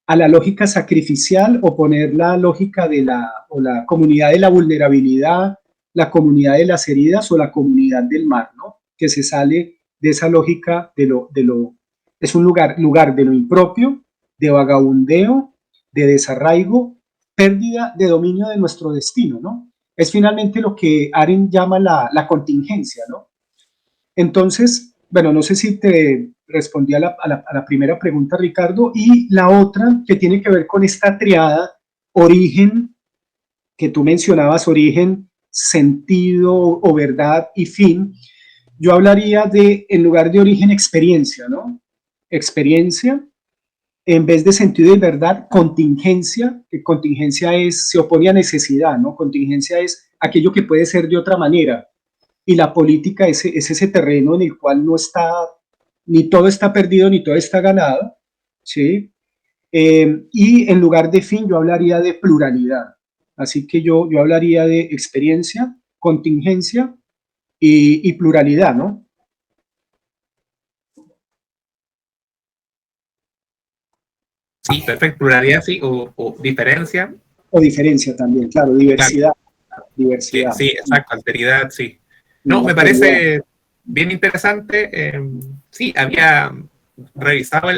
a la lógica sacrificial oponer la lógica o la comunidad de la vulnerabilidad, la comunidad de las heridas o la comunidad del mar, ¿no? Que se sale de esa lógica es un lugar de lo impropio, de vagabundeo, de desarraigo, pérdida de dominio de nuestro destino, ¿no? Es finalmente lo que Arendt llama la contingencia, ¿no? Entonces, bueno, no sé si te respondí a la primera pregunta, Ricardo, y la otra que tiene que ver con esta triada, origen, que tú mencionabas, origen, sentido o verdad y fin. Yo hablaría en lugar de origen, experiencia, ¿no? experiencia. En vez de sentido y verdad, contingencia, que contingencia se opone a necesidad, ¿no? Contingencia es aquello que puede ser de otra manera. Y la política es ese terreno en el cual no está, ni todo está perdido, ni todo está ganado, ¿sí? Y en lugar de fin, yo hablaría de pluralidad. Así que yo hablaría de experiencia, contingencia y pluralidad, ¿no? Sí, perfecto. Pluralidad, sí, o diferencia. O diferencia también, claro, diversidad. Claro. Diversidad. Sí, exacto, alteridad, sí. No, me parece bien interesante. Sí, había revisado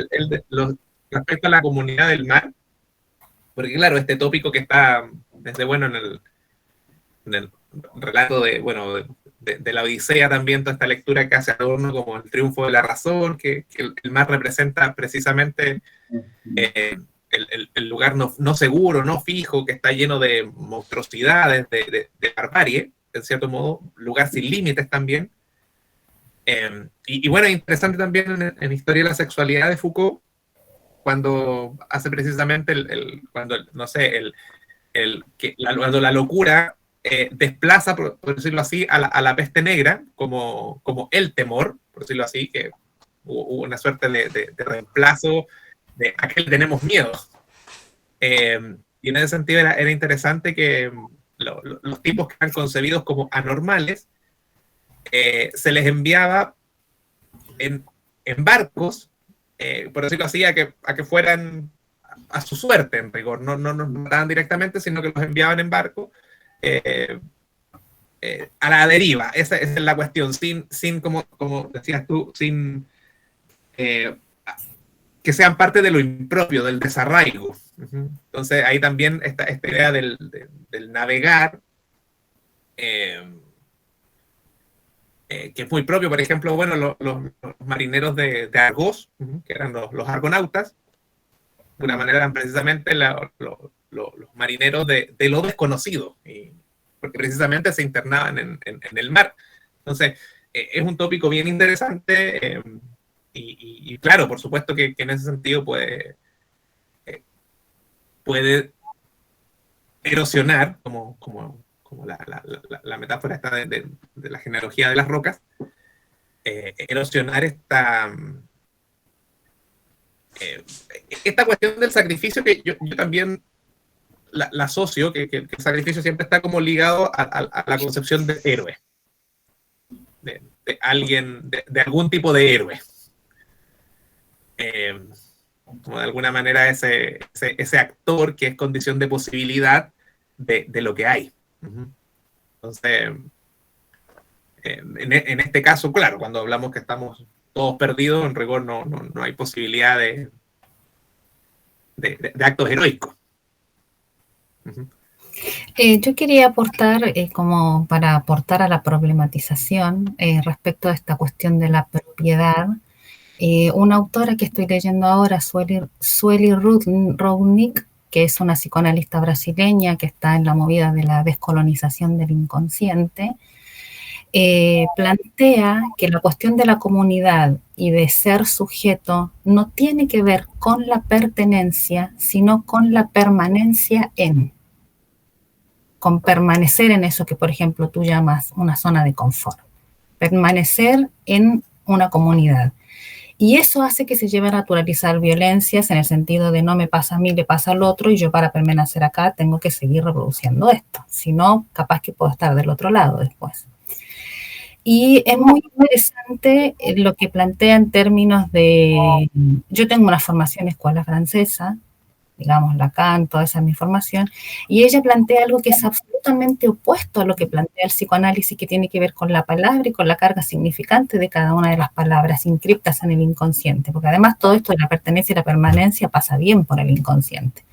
respecto a la comunidad del mar, porque claro, este tópico que está desde, bueno, en el relato de la Odisea también, toda esta lectura que hace Adorno como el triunfo de la razón, que el mar representa precisamente el lugar no seguro, no fijo, que está lleno de monstruosidades, de barbarie, en cierto modo, lugar sin límites también. Y bueno, es interesante también en Historia de la Sexualidad de Foucault, cuando hace precisamente cuando la locura desplaza, por decirlo así, a la peste negra como el temor, por decirlo así, que hubo una suerte de reemplazo de a qué le tenemos miedo. Y en ese sentido era interesante que los tipos que eran concebidos como anormales se les enviaba en barcos, por decirlo así, a que fueran a su suerte, en rigor. No nos mataban directamente, sino que los enviaban en barco a la deriva. Esa es la cuestión, sin como decías tú, sin que sean parte de lo impropio, del desarraigo. Entonces ahí también esta idea del navegar, que es muy propio, por ejemplo, bueno, los marineros de Argos, que eran los argonautas, de una manera eran precisamente los marineros de lo desconocido, porque precisamente se internaban en el mar. Entonces, es un tópico bien interesante, y claro, por supuesto que en ese sentido puede erosionar, como la metáfora esta de la genealogía de las rocas, erosionar esta cuestión del sacrificio, que yo también la asocio, que el sacrificio siempre está como ligado a la concepción de héroe, de alguien, de algún tipo de héroe. Como de alguna manera ese actor que es condición de posibilidad de lo que hay. Entonces, en este caso, claro, cuando hablamos que estamos todos perdidos, en rigor no hay posibilidad de actos heroicos. Yo quería aportar, como para aportar a la problematización respecto a esta cuestión de la propiedad, una autora que estoy leyendo ahora, Sueli Roudnick, que es una psicoanalista brasileña que está en la movida de la descolonización del inconsciente, plantea que la cuestión de la comunidad y de ser sujeto no tiene que ver con la pertenencia, sino con la permanencia con permanecer en eso que, por ejemplo, tú llamas una zona de confort, permanecer en una comunidad. Y eso hace que se lleve a naturalizar violencias en el sentido de no me pasa a mí, le pasa al otro, y yo para permanecer acá tengo que seguir reproduciendo esto. Si no, capaz que puedo estar del otro lado después. Y es muy interesante lo que plantea en términos de... Yo tengo una formación en escuela francesa, digamos, Lacan, toda esa es mi formación, y ella plantea algo que es absolutamente opuesto a lo que plantea el psicoanálisis, que tiene que ver con la palabra y con la carga significante de cada una de las palabras inscriptas en el inconsciente, porque además todo esto de la pertenencia y la permanencia pasa bien por el inconsciente.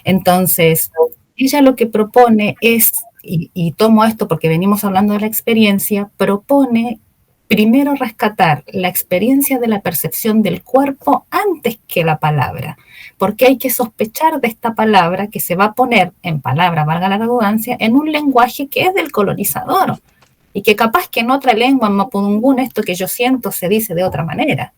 Entonces, ella lo que propone es, y tomo esto porque venimos hablando de la experiencia, propone primero rescatar la experiencia de la percepción del cuerpo antes que la palabra, porque hay que sospechar de esta palabra que se va a poner en palabra, valga la redundancia, en un lenguaje que es del colonizador y que capaz que en otra lengua, en mapudungún, esto que yo siento se dice de otra manera.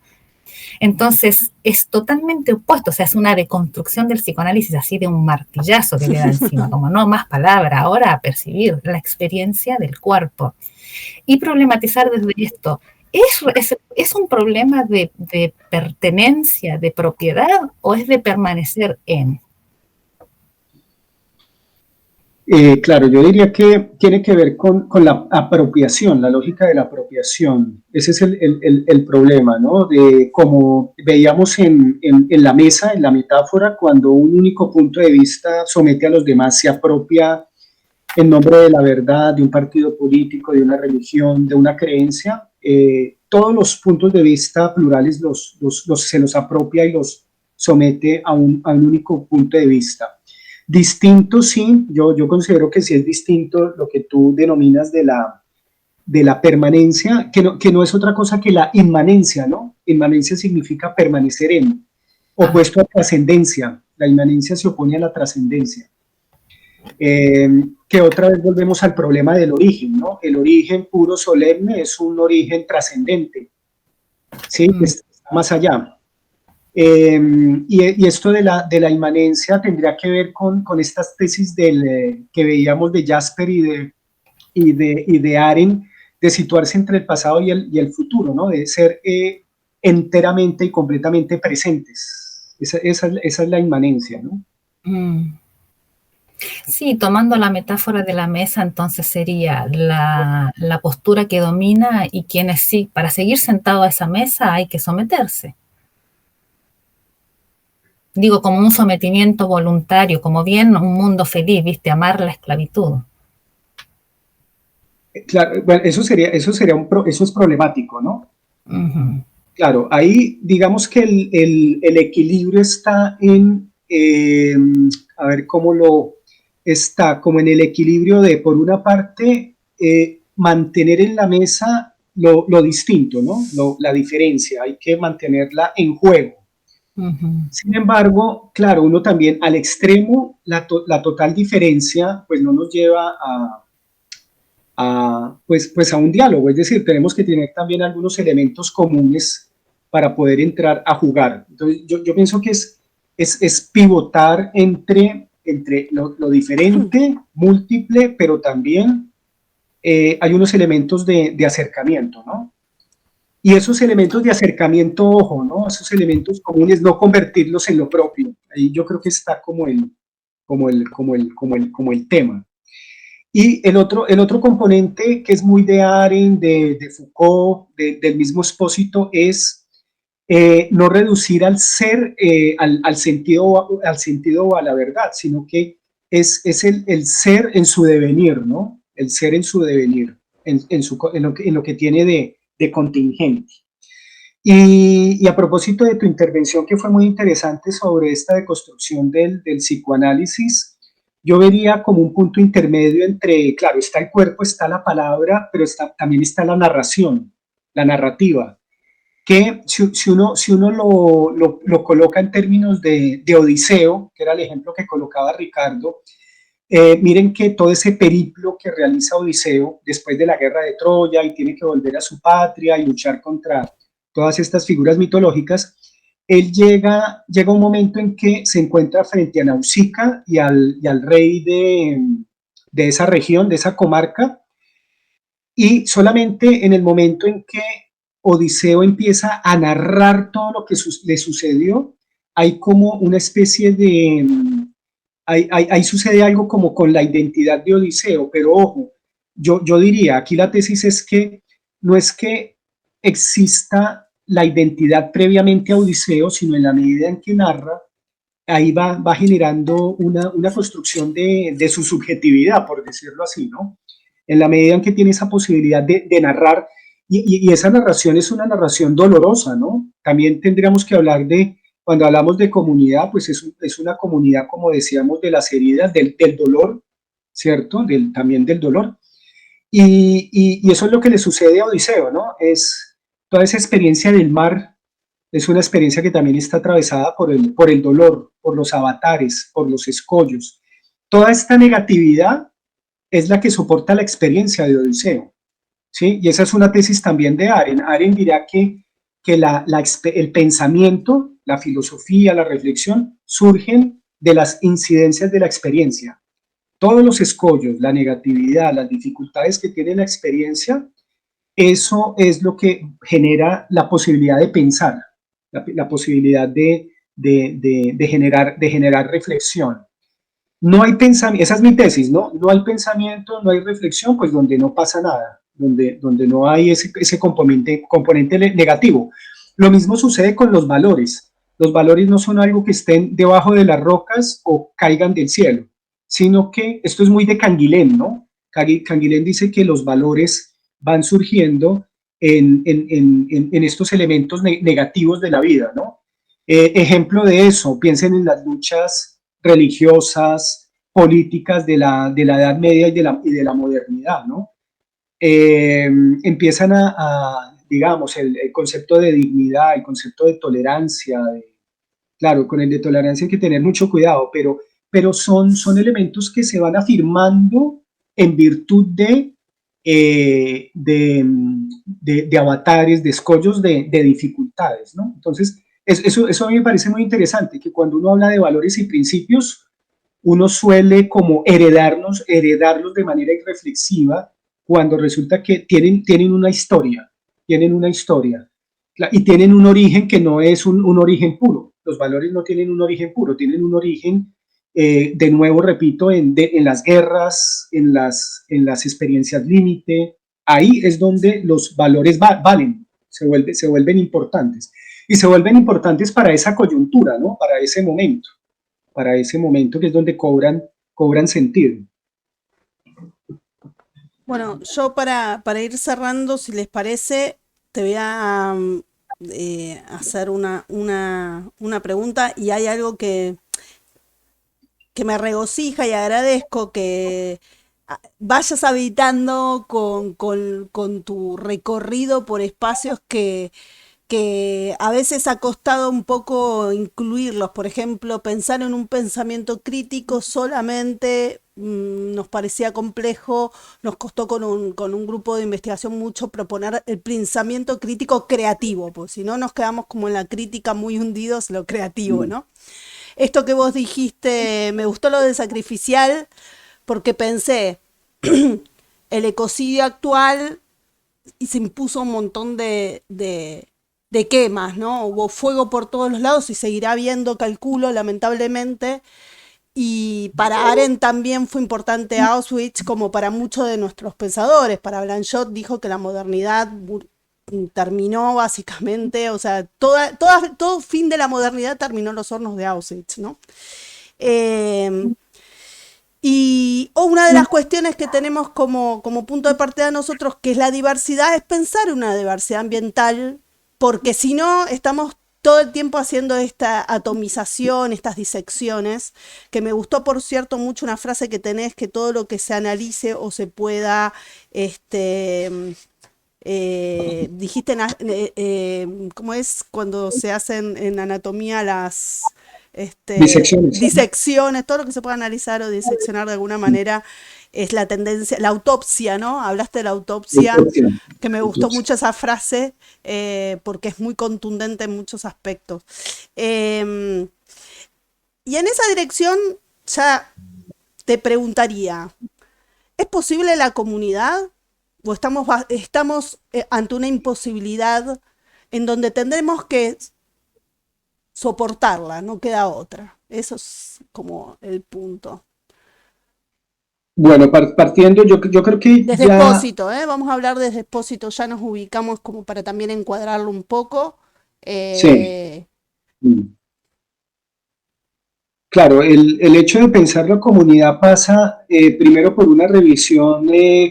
Entonces, es totalmente opuesto, o sea, es una deconstrucción del psicoanálisis así de un martillazo que le da encima, como no más palabra, ahora a percibir la experiencia del cuerpo. Y problematizar desde esto, ¿es un problema de pertenencia, de propiedad, o es de permanecer en? Claro, yo diría que tiene que ver con la apropiación, la lógica de la apropiación. Ese es el problema, ¿no? De como veíamos en la mesa, en la metáfora, cuando un único punto de vista somete a los demás, se apropia en nombre de la verdad, de un partido político, de una religión, de una creencia, todos los puntos de vista plurales se los apropia y los somete a un único punto de vista. Distinto, sí, yo considero que sí es distinto lo que tú denominas de la permanencia, que no es otra cosa que la inmanencia, ¿no? Inmanencia significa permanecer en, opuesto a trascendencia. La inmanencia se opone a la trascendencia. Que otra vez volvemos al problema del origen, ¿no? El origen puro solemne es un origen trascendente, ¿sí? Está más allá. Y esto de la inmanencia tendría que ver con estas tesis que veíamos de Jasper y de Arendt, de situarse entre el pasado y el futuro, ¿no? De ser enteramente y completamente presentes. Esa es la inmanencia, ¿no? Sí, tomando la metáfora de la mesa, entonces sería la postura que domina y quienes sí, para seguir sentado a esa mesa hay que someterse. Digo, como un sometimiento voluntario, como bien un mundo feliz, ¿viste? Amar la esclavitud. Claro, bueno, eso es problemático, ¿no? Uh-huh. Claro, ahí digamos que el equilibrio está a ver cómo está como en el equilibrio de, por una parte, mantener en la mesa lo distinto, ¿no? La diferencia, hay que mantenerla en juego. Uh-huh. Sin embargo, claro, uno también al extremo, la total diferencia, pues no nos lleva pues a un diálogo, es decir, tenemos que tener también algunos elementos comunes para poder entrar a jugar. Entonces, yo pienso que es pivotar entre lo diferente, múltiple, pero también hay unos elementos de acercamiento, ¿no? Y esos elementos de acercamiento, ojo, ¿no? Esos elementos comunes, no convertirlos en lo propio. Ahí yo creo que está como el tema. Y el otro componente que es muy de Arendt, de Foucault, del mismo Espósito, es no reducir al ser, al sentido o a la verdad, sino que es el ser en su devenir, ¿no? El ser en su devenir, en lo que tiene de contingente. Y a propósito de tu intervención, que fue muy interesante sobre esta deconstrucción del psicoanálisis, yo vería como un punto intermedio entre, claro, está el cuerpo, está la palabra, pero también está la narración, la narrativa, que si uno lo coloca en términos de Odiseo, que era el ejemplo que colocaba Ricardo, miren que todo ese periplo que realiza Odiseo después de la guerra de Troya y tiene que volver a su patria y luchar contra todas estas figuras mitológicas, él llega un momento en que se encuentra frente a Nausicaa y al rey de esa región, de esa comarca, y solamente en el momento en que Odiseo empieza a narrar todo lo que le sucedió, hay como una especie de... Ahí sucede algo como con la identidad de Odiseo, pero ojo, yo diría, aquí la tesis es que no es que exista la identidad previamente a Odiseo, sino en la medida en que narra, ahí va generando una construcción de su subjetividad, por decirlo así, ¿no? En la medida en que tiene esa posibilidad de narrar, y esa narración es una narración dolorosa, ¿no? También tendríamos que hablar cuando hablamos de comunidad, pues es una comunidad, como decíamos, de las heridas, del dolor, ¿cierto? También del dolor. Y eso es lo que le sucede a Odiseo, ¿no? Es toda esa experiencia del mar, es una experiencia que también está atravesada por el dolor, por los avatares, por los escollos. Toda esta negatividad es la que soporta la experiencia de Odiseo, ¿sí? Y esa es una tesis también de Arendt. Arendt dirá que que el pensamiento, la filosofía, la reflexión surgen de las incidencias de la experiencia. Todos los escollos, la negatividad, las dificultades que tiene la experiencia, eso es lo que genera la posibilidad de pensar, la posibilidad de generar reflexión. No hay pensamiento, esa es mi tesis, ¿no? No hay pensamiento, no hay reflexión, pues donde no pasa nada, donde no hay ese componente negativo. Lo mismo sucede con los valores. Los valores no son algo que estén debajo de las rocas o caigan del cielo, sino que esto es muy de Canguilhem, ¿no? Canguilhem dice que los valores van surgiendo en estos elementos negativos de la vida, ¿no? Ejemplo de eso, piensen en las luchas religiosas, políticas de la Edad Media y de la modernidad, ¿no? Empiezan digamos, el concepto de dignidad, el concepto de tolerancia, claro, con el de tolerancia hay que tener mucho cuidado, pero son elementos que se van afirmando en virtud de avatares, de escollos, de dificultades, ¿no? Entonces, eso a mí me parece muy interesante, que cuando uno habla de valores y principios, uno suele como heredarlos de manera irreflexiva, cuando resulta que tienen una historia, y tienen un origen que no es un origen puro. Los valores no tienen un origen puro, tienen un origen, de nuevo repito, en las guerras, en las experiencias límite. Ahí es donde los valores valen, se vuelven importantes. Y se vuelven importantes para esa coyuntura, ¿no? Para ese momento que es donde cobran sentido. Bueno, yo para ir cerrando, si les parece, te voy a hacer una pregunta, y hay algo que me regocija y agradezco que vayas habitando con tu recorrido por espacios que a veces ha costado un poco incluirlos. Por ejemplo, pensar en un pensamiento crítico solamente nos parecía complejo, nos costó con un grupo de investigación mucho proponer el pensamiento crítico creativo, porque si no nos quedamos como en la crítica muy hundidos en lo creativo, ¿no? Esto que vos dijiste, me gustó lo de sacrificial, porque pensé, el ecocidio actual, y se impuso un montón de quemas, ¿no? Hubo fuego por todos los lados y seguirá habiendo, calculo, lamentablemente. Y para Arendt también fue importante Auschwitz, como para muchos de nuestros pensadores. Para Blanchot dijo que la modernidad terminó básicamente, o sea, todo fin de la modernidad terminó en los hornos de Auschwitz, ¿no? Y una de las cuestiones que tenemos como punto de partida de nosotros, que es la diversidad, es pensar una diversidad ambiental, porque si no, estamos todo el tiempo haciendo esta atomización, estas disecciones, que me gustó, por cierto, mucho una frase que tenés, que todo lo que se analice o se pueda, dijiste, ¿cómo es cuando se hacen en anatomía las disecciones? Todo lo que se pueda analizar o diseccionar de alguna manera es la tendencia, la autopsia, ¿no? Hablaste de la autopsia, que me gustó mucho esa frase, porque es muy contundente en muchos aspectos. Y en esa dirección ya te preguntaría, ¿es posible la comunidad? ¿O estamos ante una imposibilidad en donde tendremos que soportarla, no queda otra? Eso es como el punto. Bueno, partiendo, yo creo que desde Espósito, vamos a hablar desde Espósito, ya nos ubicamos como para también encuadrarlo un poco. Sí. Claro, el hecho de pensar la comunidad pasa primero por una revisión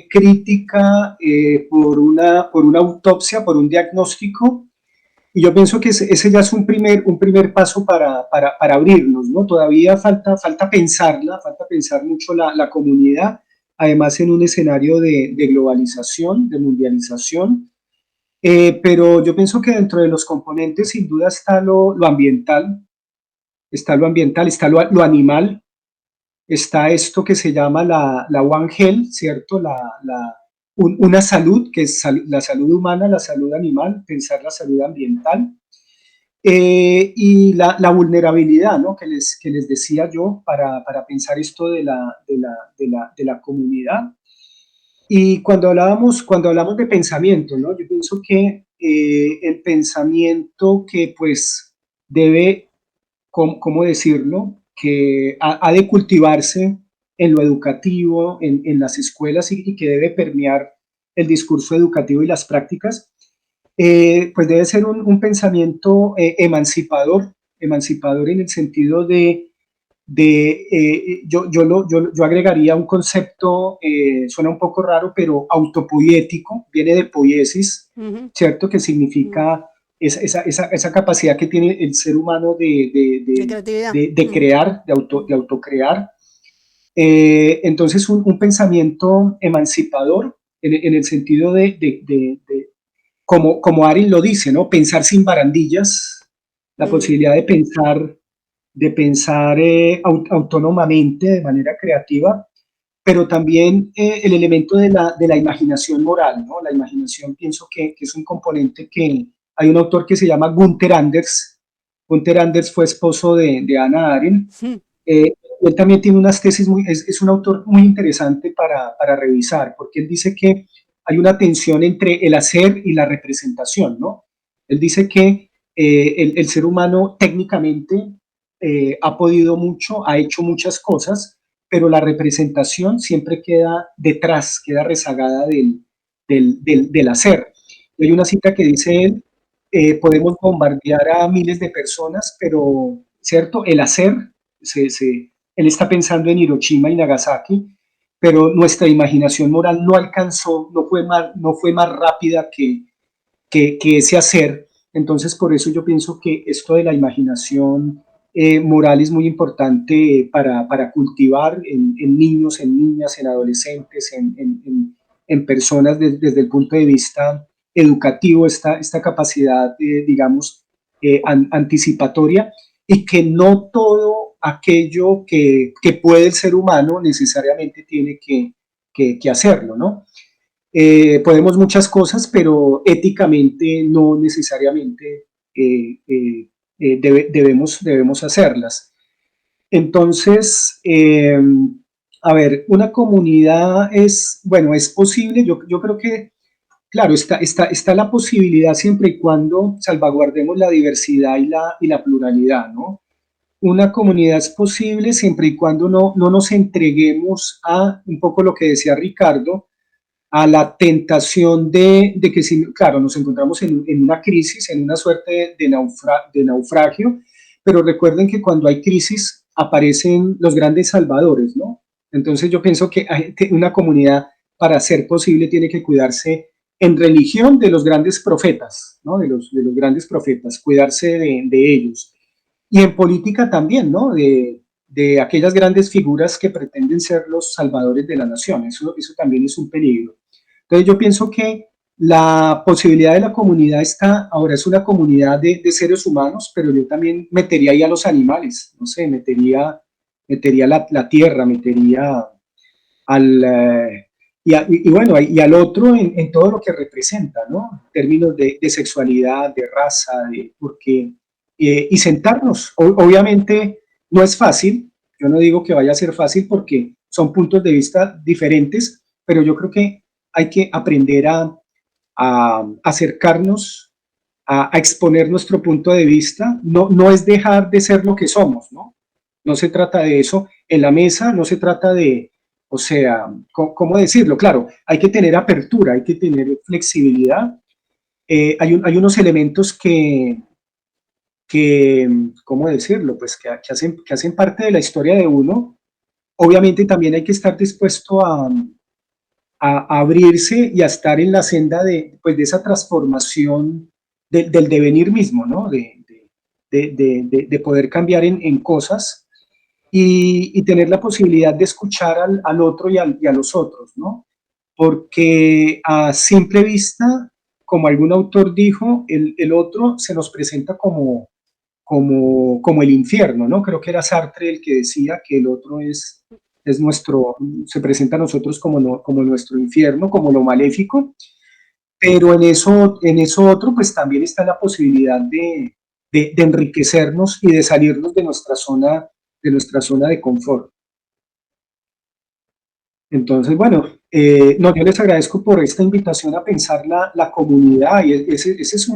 crítica, por una autopsia, por un diagnóstico, y yo pienso que ese ya es un primer paso para abrirnos, ¿no? Todavía falta pensar mucho la comunidad, además en un escenario de globalización, de mundialización, pero yo pienso que dentro de los componentes sin duda está lo ambiental, está lo animal, está esto que se llama la One Health, ¿cierto? una salud, que es la salud humana, la salud animal, pensar la salud ambiental, y la vulnerabilidad, ¿no? Que les decía yo para pensar esto de la comunidad. Y cuando hablamos de pensamiento, ¿no? Yo pienso que el pensamiento que pues debe, ¿cómo decirlo? Que ha de cultivarse en lo educativo, en las escuelas y que debe permear el discurso educativo y las prácticas, pues debe ser un pensamiento emancipador en el sentido yo agregaría un concepto, suena un poco raro, pero autopoético, viene de poiesis, Ujú. ¿cierto? Que significa esa capacidad que tiene el ser humano De creatividad. de crear, de autocrear. Entonces, un pensamiento emancipador en el sentido como Arin lo dice, ¿no? Pensar sin barandillas, la posibilidad de pensar autónomamente, de manera creativa, pero también el elemento de la imaginación moral, ¿no? La imaginación pienso que es un componente que hay un autor que se llama Gunther Anders. Gunther Anders fue esposo de Hannah Arendt. Él también tiene unas tesis, es un autor muy interesante para revisar, porque él dice que hay una tensión entre el hacer y la representación, ¿no? Él dice que el ser humano técnicamente ha podido mucho, ha hecho muchas cosas, pero la representación siempre queda detrás, queda rezagada del hacer. Y hay una cita que dice él, podemos bombardear a miles de personas, pero, ¿cierto? El hacer, él está pensando en Hiroshima y Nagasaki, pero nuestra imaginación moral no alcanzó, no fue más rápida que ese hacer. Entonces, por eso yo pienso que esto de la imaginación moral es muy importante para cultivar en niños, en niñas, en adolescentes, en personas desde el punto de vista educativo, esta capacidad, digamos, anticipatoria, y que no todo aquello que puede el ser humano necesariamente tiene que hacerlo, ¿no? Podemos muchas cosas, pero éticamente no necesariamente debemos hacerlas. Entonces, a ver, una comunidad bueno, es posible, yo creo que, claro, está la posibilidad siempre y cuando salvaguardemos la diversidad y la pluralidad, ¿no? Una comunidad es posible siempre y cuando no nos entreguemos a un poco lo que decía Ricardo, a la tentación de que, si, claro, nos encontramos en una crisis, en una suerte de naufragio, pero recuerden que cuando hay crisis aparecen los grandes salvadores, ¿no? Entonces yo pienso que una comunidad, para ser posible, tiene que cuidarse en religión de los grandes profetas, ¿no? De los grandes profetas, cuidarse de ellos. Y en política también, ¿no? De aquellas grandes figuras que pretenden ser los salvadores de la nación. Eso también es un peligro. Entonces yo pienso que la posibilidad de la comunidad ahora es una comunidad de seres humanos, pero yo también metería ahí a los animales, no sé, metería la tierra, metería al, y bueno, y al otro en todo lo que representa, ¿no? En términos de sexualidad, de raza, porque, y sentarnos. Obviamente no es fácil, yo no digo que vaya a ser fácil porque son puntos de vista diferentes, pero yo creo que hay que aprender a acercarnos, a exponer nuestro punto de vista. No es dejar de ser lo que somos, ¿no? No se trata de eso. En la mesa no se trata de, o sea, ¿cómo decirlo? Claro, hay que tener apertura, hay que tener flexibilidad. Hay unos elementos ¿cómo decirlo? Pues que hacen parte de la historia de uno. Obviamente también hay que estar dispuesto a abrirse y a estar en la senda pues de esa transformación del devenir mismo, ¿no? De poder cambiar en cosas y tener la posibilidad de escuchar al otro y a los otros, ¿no? Porque a simple vista, como algún autor dijo, el otro se nos presenta como el infierno, ¿no? Creo que era Sartre el que decía que el otro es se presenta a nosotros como nuestro infierno, como lo maléfico, pero en eso otro, pues también está la posibilidad de enriquecernos y de salirnos de nuestra zona de confort. Entonces, bueno, no, yo les agradezco por esta invitación a pensar la comunidad, y ese es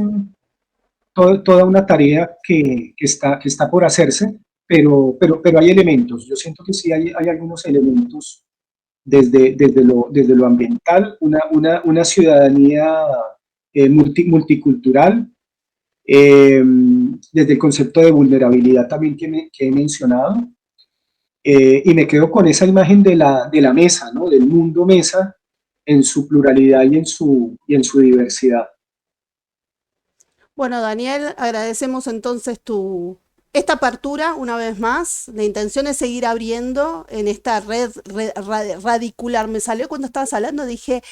toda una tarea que está por hacerse, pero hay elementos. Yo siento que sí hay algunos elementos desde lo ambiental, una ciudadanía multicultural, desde el concepto de vulnerabilidad también que he mencionado, y me quedo con esa imagen de la mesa, ¿no? Del mundo mesa en su pluralidad y en su diversidad. Bueno, Daniel, agradecemos entonces esta apertura una vez más. La intención es seguir abriendo en esta red radicular. Me salió cuando estabas hablando, dije,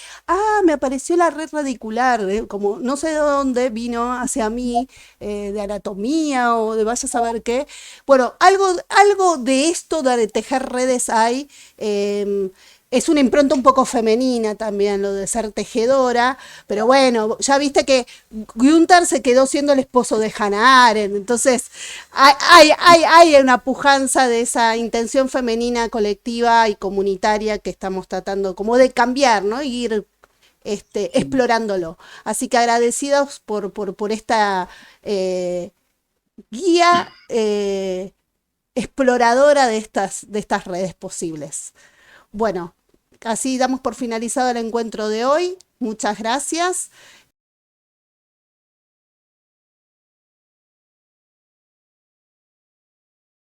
me apareció la red radicular, como no sé de dónde vino hacia mí, de anatomía o de vaya a saber qué. Bueno, algo de esto de tejer redes hay. Es una impronta un poco femenina también, lo de ser tejedora, pero bueno, ya viste que Günther se quedó siendo el esposo de Hannah Arendt, entonces hay una pujanza de esa intención femenina colectiva y comunitaria que estamos tratando como de cambiar, ¿no? Y ir explorándolo. Así que agradecidos por esta guía exploradora de estas redes posibles. Bueno, así damos por finalizado el encuentro de hoy. Muchas gracias